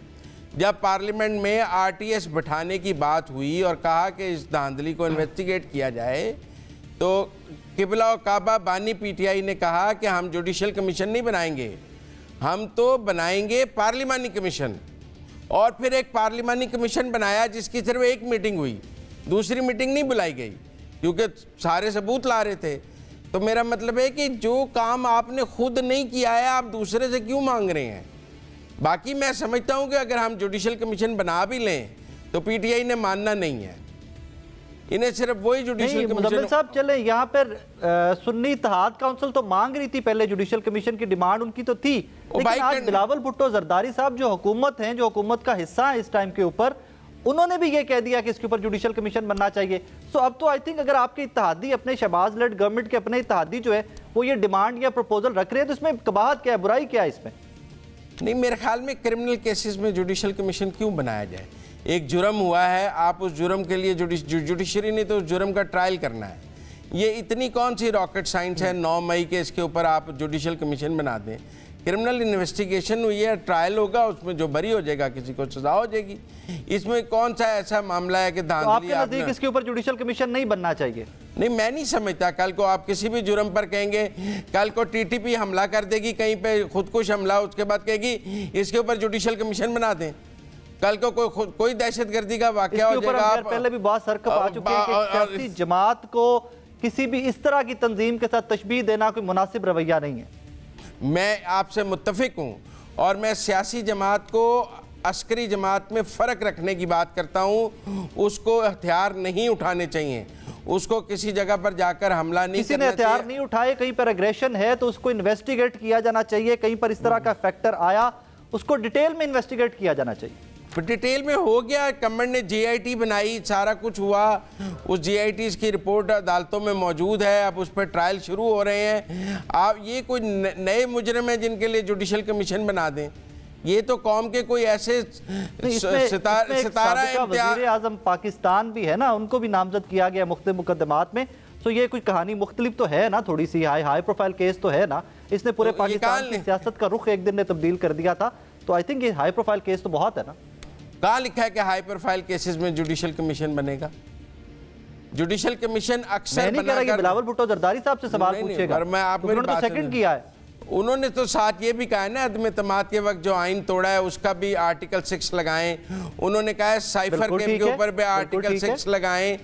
जब पार्लियामेंट में आरटीएस बिठाने की बात हुई और कहा कि इस धांधली को इन्वेस्टिगेट किया जाए, तो किबला और काबा बानी पीटीआई ने कहा कि हम जुडिशियल कमीशन नहीं बनाएंगे, हम तो बनाएंगे पार्लिमानी कमीशन। और फिर एक पार्लिमानी कमीशन बनाया जिसकी सिर्फ एक मीटिंग हुई, दूसरी मीटिंग नहीं बुलाई गई क्योंकि सारे सबूत ला रहे थे। तो मेरा मतलब है कि जो काम आपने खुद नहीं किया है आप दूसरे से क्यों मांग रहे हैं? बाकी मैं समझता हूं कि अगर हम जुडिशियल कमीशन बना भी लें तो पीटीआई ने मानना नहीं है, इन्हें सिर्फ वही जुडिशियल कमीशन। साहब चले यहाँ पर सुन्नी इत्तेहाद काउंसिल तो मांग रही थी पहले, जुडिशियल कमीशन की डिमांड उनकी तो थी, लेकिन आज बिलावल भुट्टो जरदारी साहब जो हुकूमत हैं, जो हुकूमत का हिस्सा है इस टाइम के ऊपर, उन्होंने भी ये कह दिया कि इसके ऊपर जुडिशल कमीशन बनना चाहिए। सो अब तो आई थिंक अगर आपके इत्तेहादी अपने शहबाज लेड गवर्नमेंट के अपने इत्तेहादी जो है वो ये डिमांड या प्रपोजल रख रहे हैं, तो इसमें कबाहत क्या है, बुराई क्या है इसमें? नहीं, मेरे ख्याल में क्रिमिनल केसेस में जुडिशल कमीशन क्यों बनाया जाए? एक जुर्म हुआ है, आप उस जुर्म के लिए जुडिशरी ने तो उस जुर्म का ट्रायल करना है। ये इतनी कौन सी रॉकेट साइंस है 9 मई के इसके ऊपर आप जुडिशल कमीशन बना दें? क्रिमिनल इन्वेस्टिगेशन हुई है, ट्रायल होगा, उसमें जो बरी हो जाएगा किसी को सजा हो जाएगी। इसमें कौन सा ऐसा मामला है कि धांधली? आपके नजदीक इसके ऊपर जुडिशल कमीशन नहीं बनना चाहिए? नहीं, मैं नहीं समझता। कल को आप किसी भी जुर्म पर कहेंगे, कल को टीटीपी हमला कर देगी कहीं पे, खुदकुश हमला, उसके बाद कहेगी इसके ऊपर जुडिशल कमीशन बना दें। कल को कोई दहशतगर्दी का वाकया हो जाएगा। पहले भी बहुत सर कप आ चुके हैं कि सियासी जमात को किसी भी इस तरह की तंजीम के साथ तशबीह देना कोई मुनासिब रवैया नहीं है। मैं आपसे मुत्तफिक हूँ और मैं सियासी जमात को अस्करी जमात में फ़र्क रखने की बात करता हूँ। उसको हथियार नहीं उठाने चाहिए, उसको किसी जगह पर जाकर हमला नहीं किसी ने हथियार नहीं उठाए, कहीं पर एग्रेशन है तो उसको इन्वेस्टिगेट किया जाना चाहिए। कहीं पर इस तरह का फैक्टर आया, उसको डिटेल में इन्वेस्टिगेट किया जाना चाहिए। डिटेल में हो गया, गवर्नमेंट ने जीआईटी बनाई, सारा कुछ हुआ, उस जीआईटी की रिपोर्ट अदालतों में मौजूद है, अब उस पर ट्रायल शुरू हो रहे हैं। आप ये कोई नए मुजरिम हैं जिनके लिए जुडिशल कमीशन बना दें? ये तो कौम के कोई ऐसे सितारा वज़ीर आज़म पाकिस्तान भी है ना, उनको भी नामजद किया गया मुख्तलिफ मुकदमात में। तो ये कोई कहानी मुख्तलिफ तो है ना, थोड़ी सी हाई प्रोफाइल केस तो है ना। इसने पूरे पाकिस्तान की सियासत का रुख एक दिन ने तब्दील कर दिया था। तो आई थिंक ये हाई प्रोफाइल केस तो बहुत है ना। कहाँ लिखा है कि हाई प्रोफाइल केसेस में जुडिशल कमीशन बनेगा? जुडिशल कमीशन अक्सर बिलावल भुट्टो जरदारी साहब से सवाल पूछेगा, मैं आपने तो सेकंड किया है। उन्होंने तो साथ ये भी कहा है ना, अदम एतमाद के वक्त जो आइन तोड़ा है उसका भी आर्टिकल 6 लगाएं। उन्होंने कहा है साइफर गेम के ऊपर भी आर्टिकल 6 लगाएं।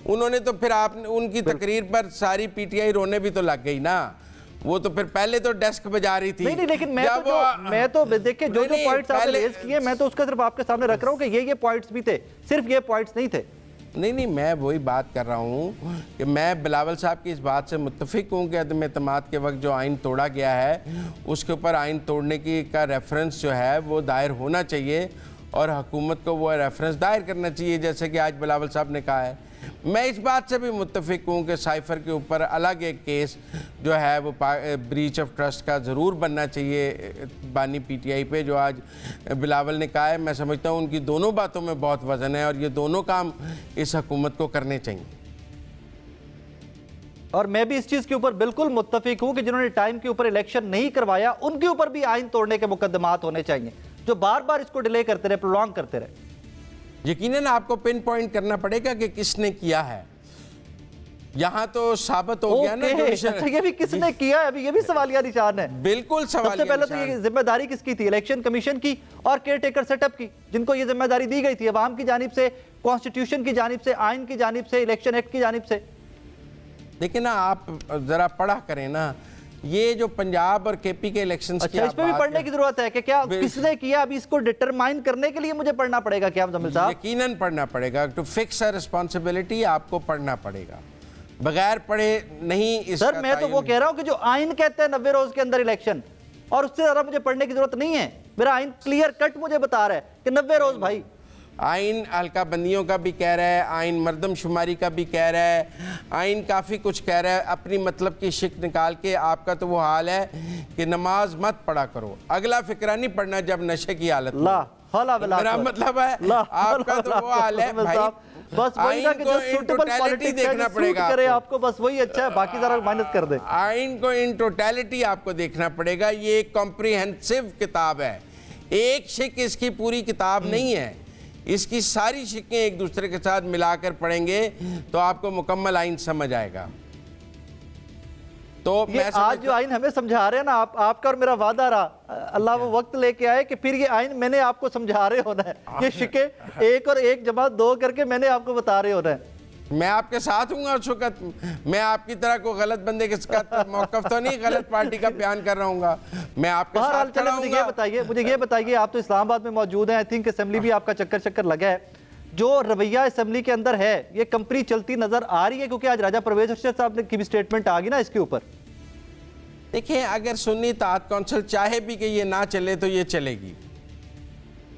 उन्होंने तो फिर आपने उनकी तकरीर पर सारी पीटीआई रोने भी तो लग गई ना। वो तो फिर पहले तो डेस्क बजा रही थी। नहीं, लेकिन मैं तो देखिए जो पॉइंट्स आपने रेज किए, मैं तो उसका सिर्फ आपके सामने रख रहा हूँ कि ये पॉइंट्स भी थे, सिर्फ ये पॉइंट्स नहीं थे। नहीं, मैं वही बात कर रहा हूँ कि मैं बिलावल साहब की इस बात से मुत्तफिक हूँ कि अदम एतमाद के वक्त जो आइन तोड़ा गया है उसके ऊपर आइन तोड़ने की का रेफरेंस जो है वो दायर होना चाहिए और हुकूमत को वो रेफरेंस दायर करना चाहिए, जैसे कि आज बिलावल साहब ने कहा है। मैं इस बात से भी मुत्तफिक हूँ कि साइफर के ऊपर अलग एक केस जो है वो ब्रीच ऑफ ट्रस्ट का ज़रूर बनना चाहिए बानी पीटीआई पे, जो आज बिलावल ने कहा है। मैं समझता हूँ उनकी दोनों बातों में बहुत वज़न है और ये दोनों काम इस हुकूमत को करने चाहिए। और मैं भी इस चीज़ के ऊपर बिल्कुल मुत्तफिक हूँ कि जिन्होंने टाइम के ऊपर इलेक्शन नहीं करवाया उनके ऊपर भी आइन तोड़ने के मुकदमात होने चाहिए, जो बार बार इसको डिले करते रहे, प्रोलॉन्ग करते रहे। यकीनन आपको पिन पॉइंट करना पड़ेगा कि किसने किया है। यहाँ तो साबित हो गया ना। अच्छा, ये भी किसने किया है, अभी ये भी सवालिया निशान है। बिल्कुल सवालिया। सबसे पहले तो ये जिम्मेदारी किसकी थी? इलेक्शन कमीशन की और केयरटेकर सेटअप की, जिनको ये जिम्मेदारी दी गई थी अवाम की जानिब से, कॉन्स्टिट्यूशन की जानिब से, आइन की जानिब से, इलेक्शन एक्ट की जानिब से। देखिए ना, आप जरा पढ़ा करें ना ये जो पंजाब और केपी के इलेक्शंस की। अच्छा, इस पे भी पढ़ने की जरूरत है कि क्या किसने किया, अभी इसको डिटरमाइन करने के लिए मुझे पढ़ना पड़ेगा क्या मुज़म्मिल साहब? यकीनन पढ़ना पड़ेगा। टू फिक्स अ रिस्पांसिबिलिटी आपको पढ़ना पड़ेगा, बगैर पढ़े नहीं। सर मैं तो वो कह रहा हूँ कि जो आइन कहते हैं 90 रोज के अंदर इलेक्शन, और उससे ज्यादा मुझे पढ़ने की जरूरत नहीं है। मेरा आइन क्लियर कट मुझे बता रहा है कि 90 रोज। भाई आइन हल्का बंदियों का भी कह रहा है, आइन मर्दमशुमारी का भी कह रहा है, आइन काफ़ी कुछ कह रहा है। अपनी मतलब की शिक निकाल के आपका तो वो हाल है कि नमाज मत पढ़ा करो, अगला फिक्रा नहीं पढ़ना जब नशे की हालत। मेरा मतलब है आपका तो वो हाल है भाई। बस वही ना कि जो सूटेबल पॉलिटिक्स देखना पड़ेगा आपको, बस वही अच्छा है, बाकी जरा माइनस कर दे। आइन को इन टोटलिटी आपको देखना पड़ेगा। ये एक कॉम्प्रिहेंसिव किताब है, एक शिक इसकी पूरी किताब नहीं है। इसकी सारी शिकें एक दूसरे के साथ मिलाकर पढ़ेंगे तो आपको मुकम्मल आइन समझ आएगा। तो मैं आज जो आइन हमें समझा रहे हैं ना, आपका और मेरा वादा रहा, अल्लाह वो वक्त लेके आए कि फिर ये आइन मैंने आपको समझा रहे होना है। ये शिके 1 और 1 जमा 2 करके मैंने आपको बता रहे होना है। मैं आपके साथ हूँ उस वक्त। मैं आपकी तरह को गलत बंदे के साथ मौकफ तो नहीं, गलत पार्टी का बयान कर रहा हूँ। मैं आपके साथ खड़ा हूँ। मुझे ये बताइए, आप तो इस्लामाबाद में मौजूद हैं, आई थिंक असेंबली भी आपका चक्कर लगा है। जो रवैया असेंबली के अंदर है, ये कंपनी चलती नजर आ रही है? क्योंकि आज राजा परवेज अरशद साहब की भी स्टेटमेंट आ गई ना इसके ऊपर। देखिए, अगर सुन्नी इत्तेहाद कौंसिल चाहे भी कि ये ना चले तो ये चलेगी।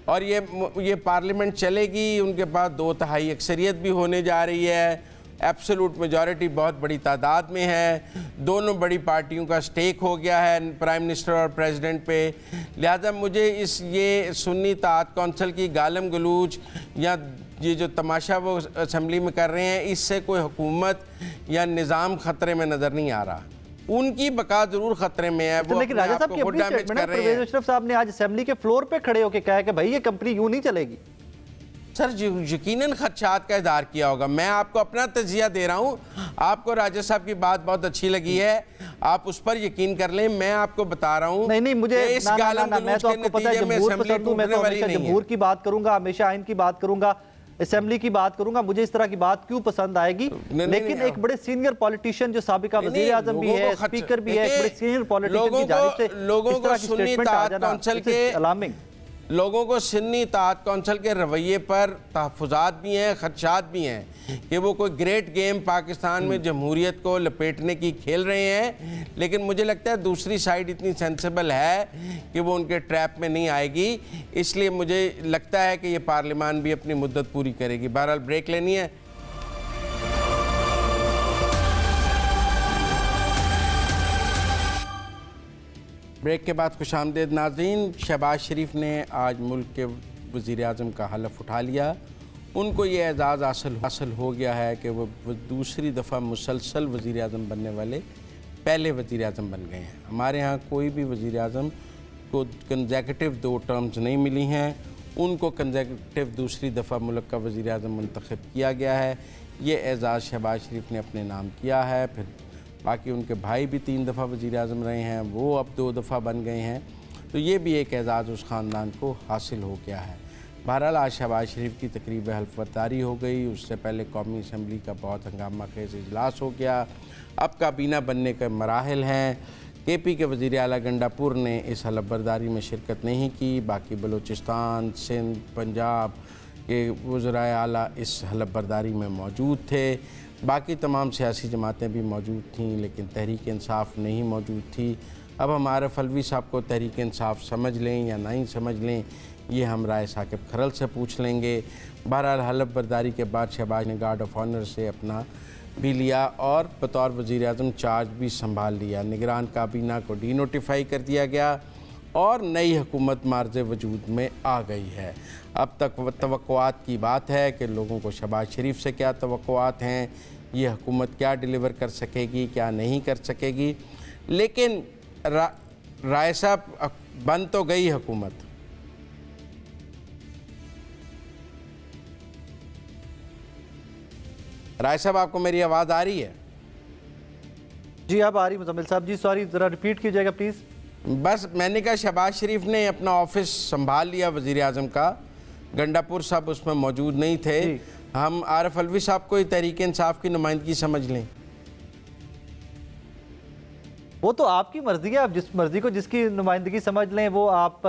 और ये पार्लियामेंट चलेगी, उनके पास 2/3 अक्सरियत भी होने जा रही है, एब्सोलूट मेजॉरिटी बहुत बड़ी तादाद में है, दोनों बड़ी पार्टियों का स्टेक हो गया है प्राइम मिनिस्टर और प्रेसिडेंट पे। लिहाजा मुझे ये सुन्नी इत्तेहाद कौंसिल की गालम गलूच या ये जो तमाशा वो असम्बली में कर रहे हैं, इससे कोई हुकूमत या निज़ाम ख़तरे में नज़र नहीं आ रहा। उनकी बका जरूर खतरे में है। वो लेकिन राजा साहब की अपनी स्टेटमेंट है, परवेज मुशर्रफ साहब ने आज असेंबली के फ्लोर पे खड़े होकर कहा है कि भाई ये कंपनी यूं नहीं चलेगी। सर यकीनन खदशात का इज़हार किया होगा। मैं आपको अपना तजिया दे रहा हूँ, आपको राजा साहब की बात बहुत अच्छी लगी है, आप उस पर यकीन कर लें। मैं आपको बता रहा हूँ नहीं मुझे मैं तो आपको पता है जमहूर पसंद हूं, मैं तो हमेशा जमहूर की बात करूंगा, हमेशा आइन की बात करूंगा, असेंबली की बात करूंगा, मुझे इस तरह की बात क्यों पसंद आएगी। लेकिन एक बड़े सीनियर पॉलिटिशियन जो साबिका वज़ीर आज़म भी है, स्पीकर भी है, एक बड़े सीनियर पॉलिटिशियन की जानिब से लोगों को सुन्नी इत्तेहाद कौंसिल के अलार्मिंग, लोगों को सुन्नी इत्तेहाद कौंसिल के रवैये पर तहफ़्फ़ुज़ात भी हैं, खदशात भी हैं कि वो कोई ग्रेट गेम पाकिस्तान में जमहूरियत को लपेटने की खेल रहे हैं। लेकिन मुझे लगता है दूसरी साइड इतनी सेंसिबल है कि वो उनके ट्रैप में नहीं आएगी। इसलिए मुझे लगता है कि ये पार्लियामान भी अपनी मुद्दत पूरी करेगी। बहरहाल ब्रेक लेनी है। ब्रेक के बाद खुशामदीद नाज़रीन। शहबाज शरीफ ने आज मुल्क के वज़ीर आज़म का हलफ उठा लिया। उनको ये एजाज़ हासिल हो गया है कि वो दूसरी दफ़ा मुसलसल वज़ीर आज़म बनने वाले पहले वज़ीर आज़म बन गए हैं। हमारे यहाँ कोई भी वज़ीर आज़म को कंसेक्यूटिव 2 टर्म्स नहीं मिली हैं, उनको कंसेक्यूटिव दूसरी दफ़ा मुल्क का वज़ीर आज़म मुंतखब किया गया है। ये एजाज़ शहबाज शरीफ ने अपने नाम किया है। फिर बाकी उनके भाई भी 3 दफ़ा वज़ीर आज़म रहे हैं, वो अब 2 दफ़ा बन गए हैं, तो ये भी एक एजाज़ उस ख़ानदान को हासिल हो गया है। बहरहाल आज शहबाज शरीफ की तकरीब हल्फ़बर्दारी हो गई। उससे पहले कौमी असम्बली का बहुत हंगामा खेज़ इजलास हो गया। अब काबीना बनने के मराहिल हैं। KP के वज़ीर आला गंडापुर ने इस हल्फ़बर्दारी में शिरकत नहीं की। बाकी बलूचिस्तान, सिंध, पंजाब के वज़राए आला इस हल्फ़बर्दारी में मौजूद थे। बाकी तमाम सियासी जमातें भी मौजूद थीं, लेकिन तहरीक इंसाफ नहीं मौजूद थी। अब हम आरिफ अलवी साहब को तहरीक इंसाफ समझ लें या नहीं समझ लें, ये हम राय साकिब खरल से पूछ लेंगे। बहरहाल हल्फ़बर्दारी के बाद शहबाज ने गार्ड ऑफ ऑनर से अपना भी लिया और बतौर वज़ीर आज़म चार्ज भी संभाल लिया। निगरान काबीना को डीनोटिफाई कर दिया गया और नई हुकूमत मार्ज़ वजूद में आ गई है। अब तक तवक्कुआत की बात है कि लोगों को शहबाज शरीफ से क्या तवक्कुआत हैं, ये हुकूमत क्या डिलीवर कर सकेगी, क्या नहीं कर सकेगी। लेकिन राय साहब बन तो गई हुकूमत। राय साहब आपको मेरी आवाज़ आ रही है? जी अब आ रही मुजम्मिल साहब। जी सॉरी, ज़रा रिपीट कीजिएगा प्लीज़। बस मैंने कहा शहबाज शरीफ ने अपना ऑफिस संभाल लिया वज़ीर आज़म का। गंडापुर साहब उसमें मौजूद नहीं थे। हम आरिफ अलवी साहब को तहरीक इंसाफ की नुमाइंदगी समझ लें? वो तो आपकी मर्जी है, आप जिस मर्जी को जिसकी नुमाइंदगी समझ लें। वो आप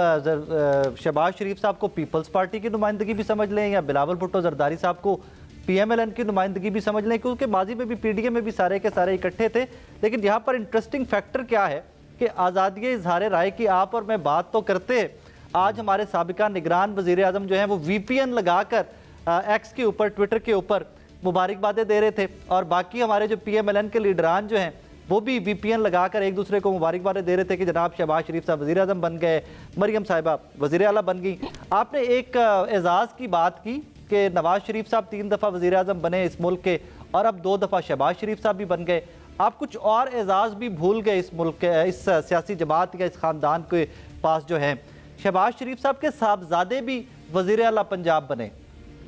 शहबाज शरीफ साहब को पीपल्स पार्टी की नुमाइंदगी भी समझ लें या बिलावल भुट्टो जरदारी साहब को PMLN की नुमाइंदगी भी समझ लें, क्योंकि माजी में भी PDM में भी सारे के सारे इकट्ठे थे। लेकिन यहाँ पर इंटरेस्टिंग फैक्टर क्या है कि आज़ादी इज़हार राय की आप और मैं बात तो करते हैं। आज हमारे साबिका निगरान वज़ीर आज़म जो हैं वो VPN लगाकर X के ऊपर, ट्विटर के ऊपर मुबारकबादें दे रहे थे, और बाकी हमारे जो PMLN के लीडरान जो हैं वो भी VPN लगाकर एक दूसरे को मुबारकबादें दे रहे थे कि जनाब शहबाज शरीफ साहब वज़ीर आज़म बन गए, मरियम साहिबा वज़ीर आला बन गई। आपने एक एजाज़ की बात की कि नवाज शरीफ साहब 3 दफ़ा वज़ीर आज़म बने इस मुल्क के, और अब 2 दफ़ा शहबाज शरीफ साहब भी बन गए। आप कुछ और एजाज़ भी भूल गए इस मुल्क के, इस सियासी जमात या इस ख़ानदान के पास जो है। शहबाज शरीफ साहब के साहबजादे भी वज़ीर आला पंजाब बने,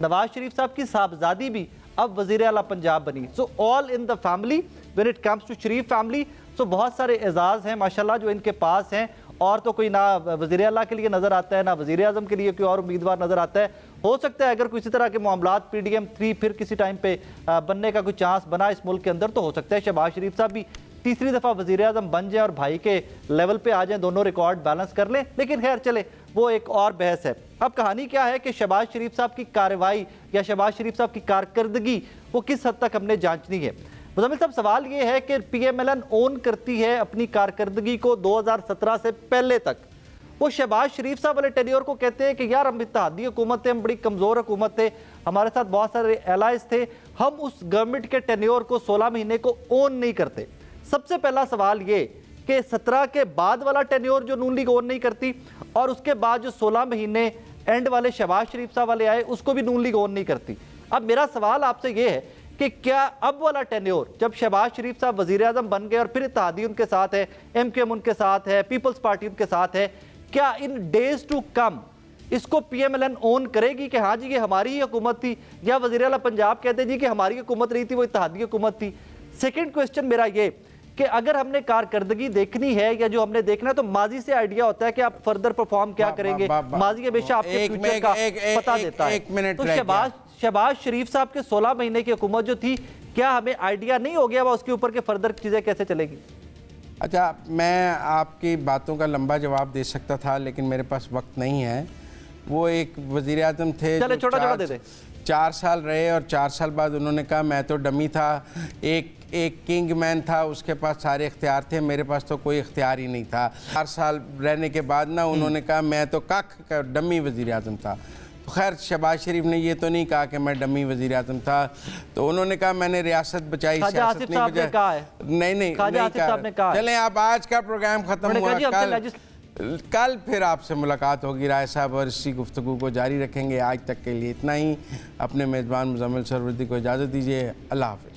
नवाज शरीफ साहब की साहबजादी भी अब वज़ीर आला पंजाब बनी। So all in the family when it comes to Sharif family. So बहुत सारे एजाज़ हैं माशाल्लाह जो इनके पास हैं, और तो कोई ना वज़ीर आला के लिए नज़र आता है ना वज़ीर आज़म के लिए कोई और उम्मीदवार नज़र आता है। हो सकता है अगर किसी तरह के मामलात PDM 3 फिर किसी टाइम पे बनने का कोई चांस बना इस मुल्क के अंदर, तो हो सकता है शहबाज शरीफ साहब भी तीसरी दफ़ा वज़ीर आज़म बन जाए और भाई के लेवल पे आ जाएं, दोनों रिकॉर्ड बैलेंस कर लें। लेकिन खैर चले, वो एक और बहस है। अब कहानी क्या है कि शहबाज शरीफ साहब की कार्रवाई या शहबाज शरीफ साहब की कारकर्दगी वो किस हद तक हमने जांचनी है। मुजम्मिल साहब, सवाल ये है कि PMLN ओन करती है अपनी कारकर्दगी को 2017 से पहले तक, वो शहबाज शरीफ साहब वाले टेन्योर को कहते हैं कि यार हम इत्तेहादी हुकूमत थे, हम बड़ी कमज़ोर हुकूमत थे, हमारे साथ बहुत सारे एलाइज थे, हम उस गवर्नमेंट के टेन्योर को 16 महीने को ओन नहीं करते। सबसे पहला सवाल ये कि 17 के बाद वाला टेन्योर जो नून लीग ओन नहीं करती और उसके बाद जो 16 महीने एंड वाले शहबाज शरीफ साहब वाले आए उसको भी नून लीग ओन नहीं करती। अब मेरा सवाल आपसे ये है कि क्या अब वाला टेन्योर जब शहबाज शरीफ साहब वजीर आजम बन गए और फिर इत्तेहादी उनके साथ है, MKM उनके साथ है, पीपल्स पार्टी उनके साथ है, क्या इन डेज टू कम इसको PMLN ओन करेगी कि हाँ जी ये हमारी ही हुकूमत थी, या वज़ीर आला पंजाब कहते जी कि हमारी हुकूमत नहीं थी, वो इत्तेहादी हुकूमत थी? सेकंड क्वेश्चन मेरा ये कि अगर हमने कारकर्दगी देखनी है या जो हमने देखना है तो माजी से आइडिया होता है कि आप फर्दर परफॉर्म क्या करेंगे, माजी हमेशा आपके फ्यूचर का पता देता है। तो शहबाज शरीफ साहब के 16 महीने की हुकूमत जो थी, क्या हमें आइडिया नहीं हो गया वो उसके ऊपर के फर्दर चीजें कैसे चलेगी? अच्छा, मैं आपकी बातों का लंबा जवाब दे सकता था लेकिन मेरे पास वक्त नहीं है। वो एक वजीर आजम थे, चले छोटा छोटा दे दे। 4 साल रहे और 4 साल बाद उन्होंने कहा मैं तो डमी था, एक किंग मैन था, उसके पास सारे इख्तियार थे, मेरे पास तो कोई इख्तियार ही नहीं था। 4 साल रहने के बाद ना उन्होंने कहा मैं तो कख का डमी वजीर आजम था। तो खैर शहबाज शरीफ ने ये तो नहीं कहा कि मैं डमी वजीर आजम था, तो उन्होंने कहा मैंने रियासत बचाई, सियासत नहीं बचाई। नहीं कहा। चलें आप आज का प्रोग्राम खत्म हुआ, कल फिर आपसे मुलाकात होगी राय साहब और इसी गुफ्तगू को जारी रखेंगे। आज तक के लिए इतना ही। अपने मेज़बान मुज़म्मिल सरवरदी को इजाज़त दीजिए। अल्लाह हाफ़िज़।